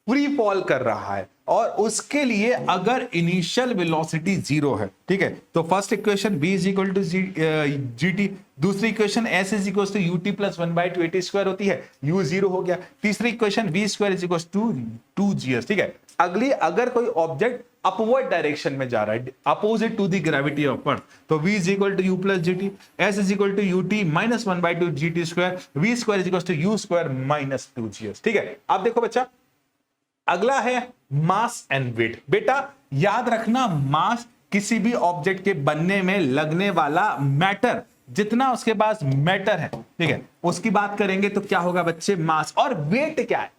फ्री फॉल कर रहा है और उसके लिए अगर इनिशियल वेलोसिटी 0 है, ठीक है, तो first equation b is equal to gt, दूसरी equation s is equal to ut plus 1/2at² होती है, u 0 हो गया। तीसरी equation v square is equal to 2gs, ठीक है। अगली, अगर कोई ऑब्जेक्ट अपवर्ड डायरेक्शन में जा रहा है, opposite to the gravity of earth, तो v is equal to u plus gt, s is equal to ut minus 1/2 gt², v square is equal to u square minus 2gs, ठीक है। अब देखो बच्चा, अगला है मास एंड वेट। बेटा याद रखना, मास किसी भी ऑब्जेक्ट के बनने में लगने वाला मैटर, जितना उसके पास मैटर है, ठीक है, उसकी बात करेंगे तो क्या होगा बच्चे, मास। और वेट क्या है,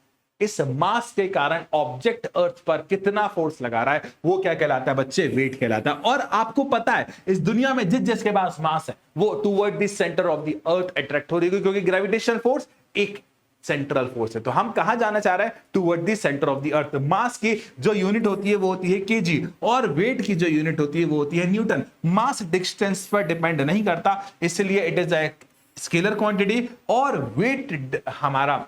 इस मास के कारण ऑब्जेक्ट अर्थ पर कितना फोर्स लगा रहा है वो क्या कहलाता है बच्चे, वेट कहलाता है। और आपको पता है इस दुनिया में जिसके पास मास है वो toward the center of the earth attract हो रही है, क्योंकि ग्रेविटेशनल फोर्स एक सेंट्रल फोर्स है। तो हम कहां जाना चाह रहे हैं, toward the center of the earth. Mass की जो यूनिट होती है वो होती है केजी, और वेट की जो यूनिट होती है वो होती है न्यूटन। मास डिस्टेंस पर डिपेंड नहीं करता, इसलिए it is a scalar quantity, और वेट हमारा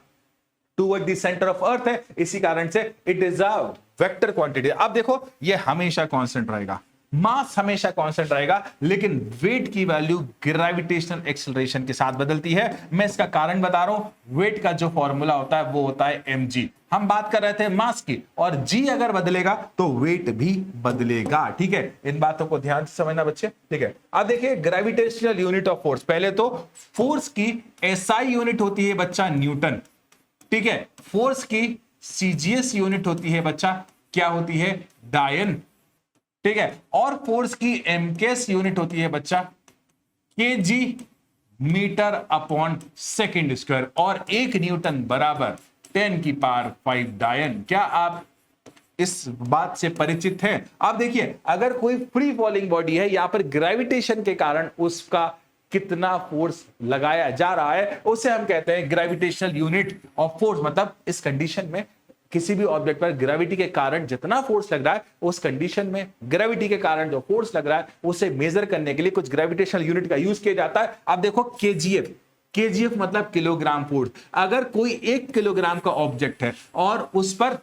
toward the center of earth है, इसी कारण से it is a vector quantity. अब देखो ये हमेशा कांस्टेंट रहेगा, मास हमेशा कांस्टेंट रहेगा, लेकिन वेट की वैल्यू ग्रेविटेशनल एक्सेलरेशन के साथ बदलती है। मैं इसका कारण बता रहा हूं, वेट का जो फॉर्मूला होता है वो होता है mg। हम बात कर रहे थे मास की, और g अगर बदलेगा तो वेट भी बदलेगा, ठीक है। इन बातों को ध्यान से समझना बच्चे, ठीक है। अब देखिए ग्रेविटेशनल यूनिट ऑफ फोर्स, पहले तो फोर्स की SI यूनिट होती है बच्चा न्यूटन, ठीक है। फोर्स की CGS यूनिट होती है बच्चा, क्या होती है, डायन, ठीक है। और फोर्स की MKS यूनिट होती है बच्चा kg metre upon second square, और 1 न्यूटन बराबर 10⁵ डायन। क्या आप इस बात से परिचित हैं? आप देखिए, अगर कोई फ्री फॉलिंग बॉडी है, यहां पर ग्रेविटेशन के कारण उसका कितना फोर्स लगाया जा रहा है उसे हम कहते हैं ग्रेविटेशनल यूनिट ऑफ फोर्स। मतलब इस कंडीशन में किसी भी ऑब्जेक्ट पर ग्रेविटी के कारण जितना फोर्स लग रहा है, उस कंडीशन में ग्रेविटी के कारण जो फोर्स लग रहा है उसे मेजर करने के लिए कुछ ग्रेविटेशनल यूनिट का यूज किया जाता है। अब देखो केजीएफ, केजीएफ मतलब किलोग्राम फोर्स। अगर कोई 1 किलोग्राम का ऑब्जेक्ट है और उस पर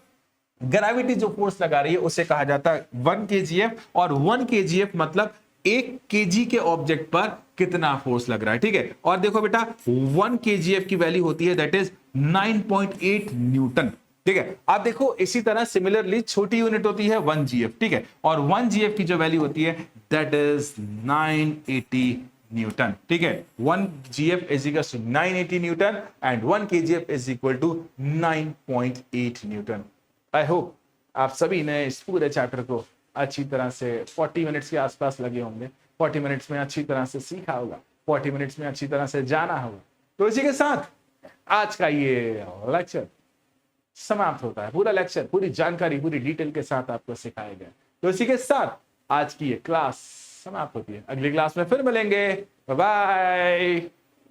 ग्रेविटी जो फोर्स लगा रही है उसे कहा जाता है 1 केजीएफ, और 1 केजीएफ मतलब 1 केजी के ऑब्जेक्ट पर कितना फोर्स लग रहा है, ठीक है। और देखो बेटा 1 केजीएफ की वैल्यू होती है दैट इज 9.8 न्यूटन, ठीक है। आप देखो इसी तरह सिमिलरली छोटी यूनिट होती है 1 जीएफ, ठीक है, और 1 जीएफ की जो वैल्यू होती है दैट इज 980 न्यूटन, ठीक है। 1 GF is equal to 980 newton and 1 KGF is equal to 9.8 newton. I hope आप सभी ने इस पूरे चैप्टर को अच्छी तरह से 40 मिनट्स के आसपास लगे होंगे, 40 मिनट्स में अच्छी तरह से सीखा होगा, 40 मिनट्स में अच्छी तरह से जाना होगा। तो इसी के साथ आज का ये लेक्चर समाप्त होता है। पूरा लेक्चर, पूरी जानकारी, पूरी डिटेल के साथ आपको सिखाया गया। तो इसी के साथ आज की ये क्लास समाप्त होती है। अगली क्लास में फिर मिलेंगे। Bye bye.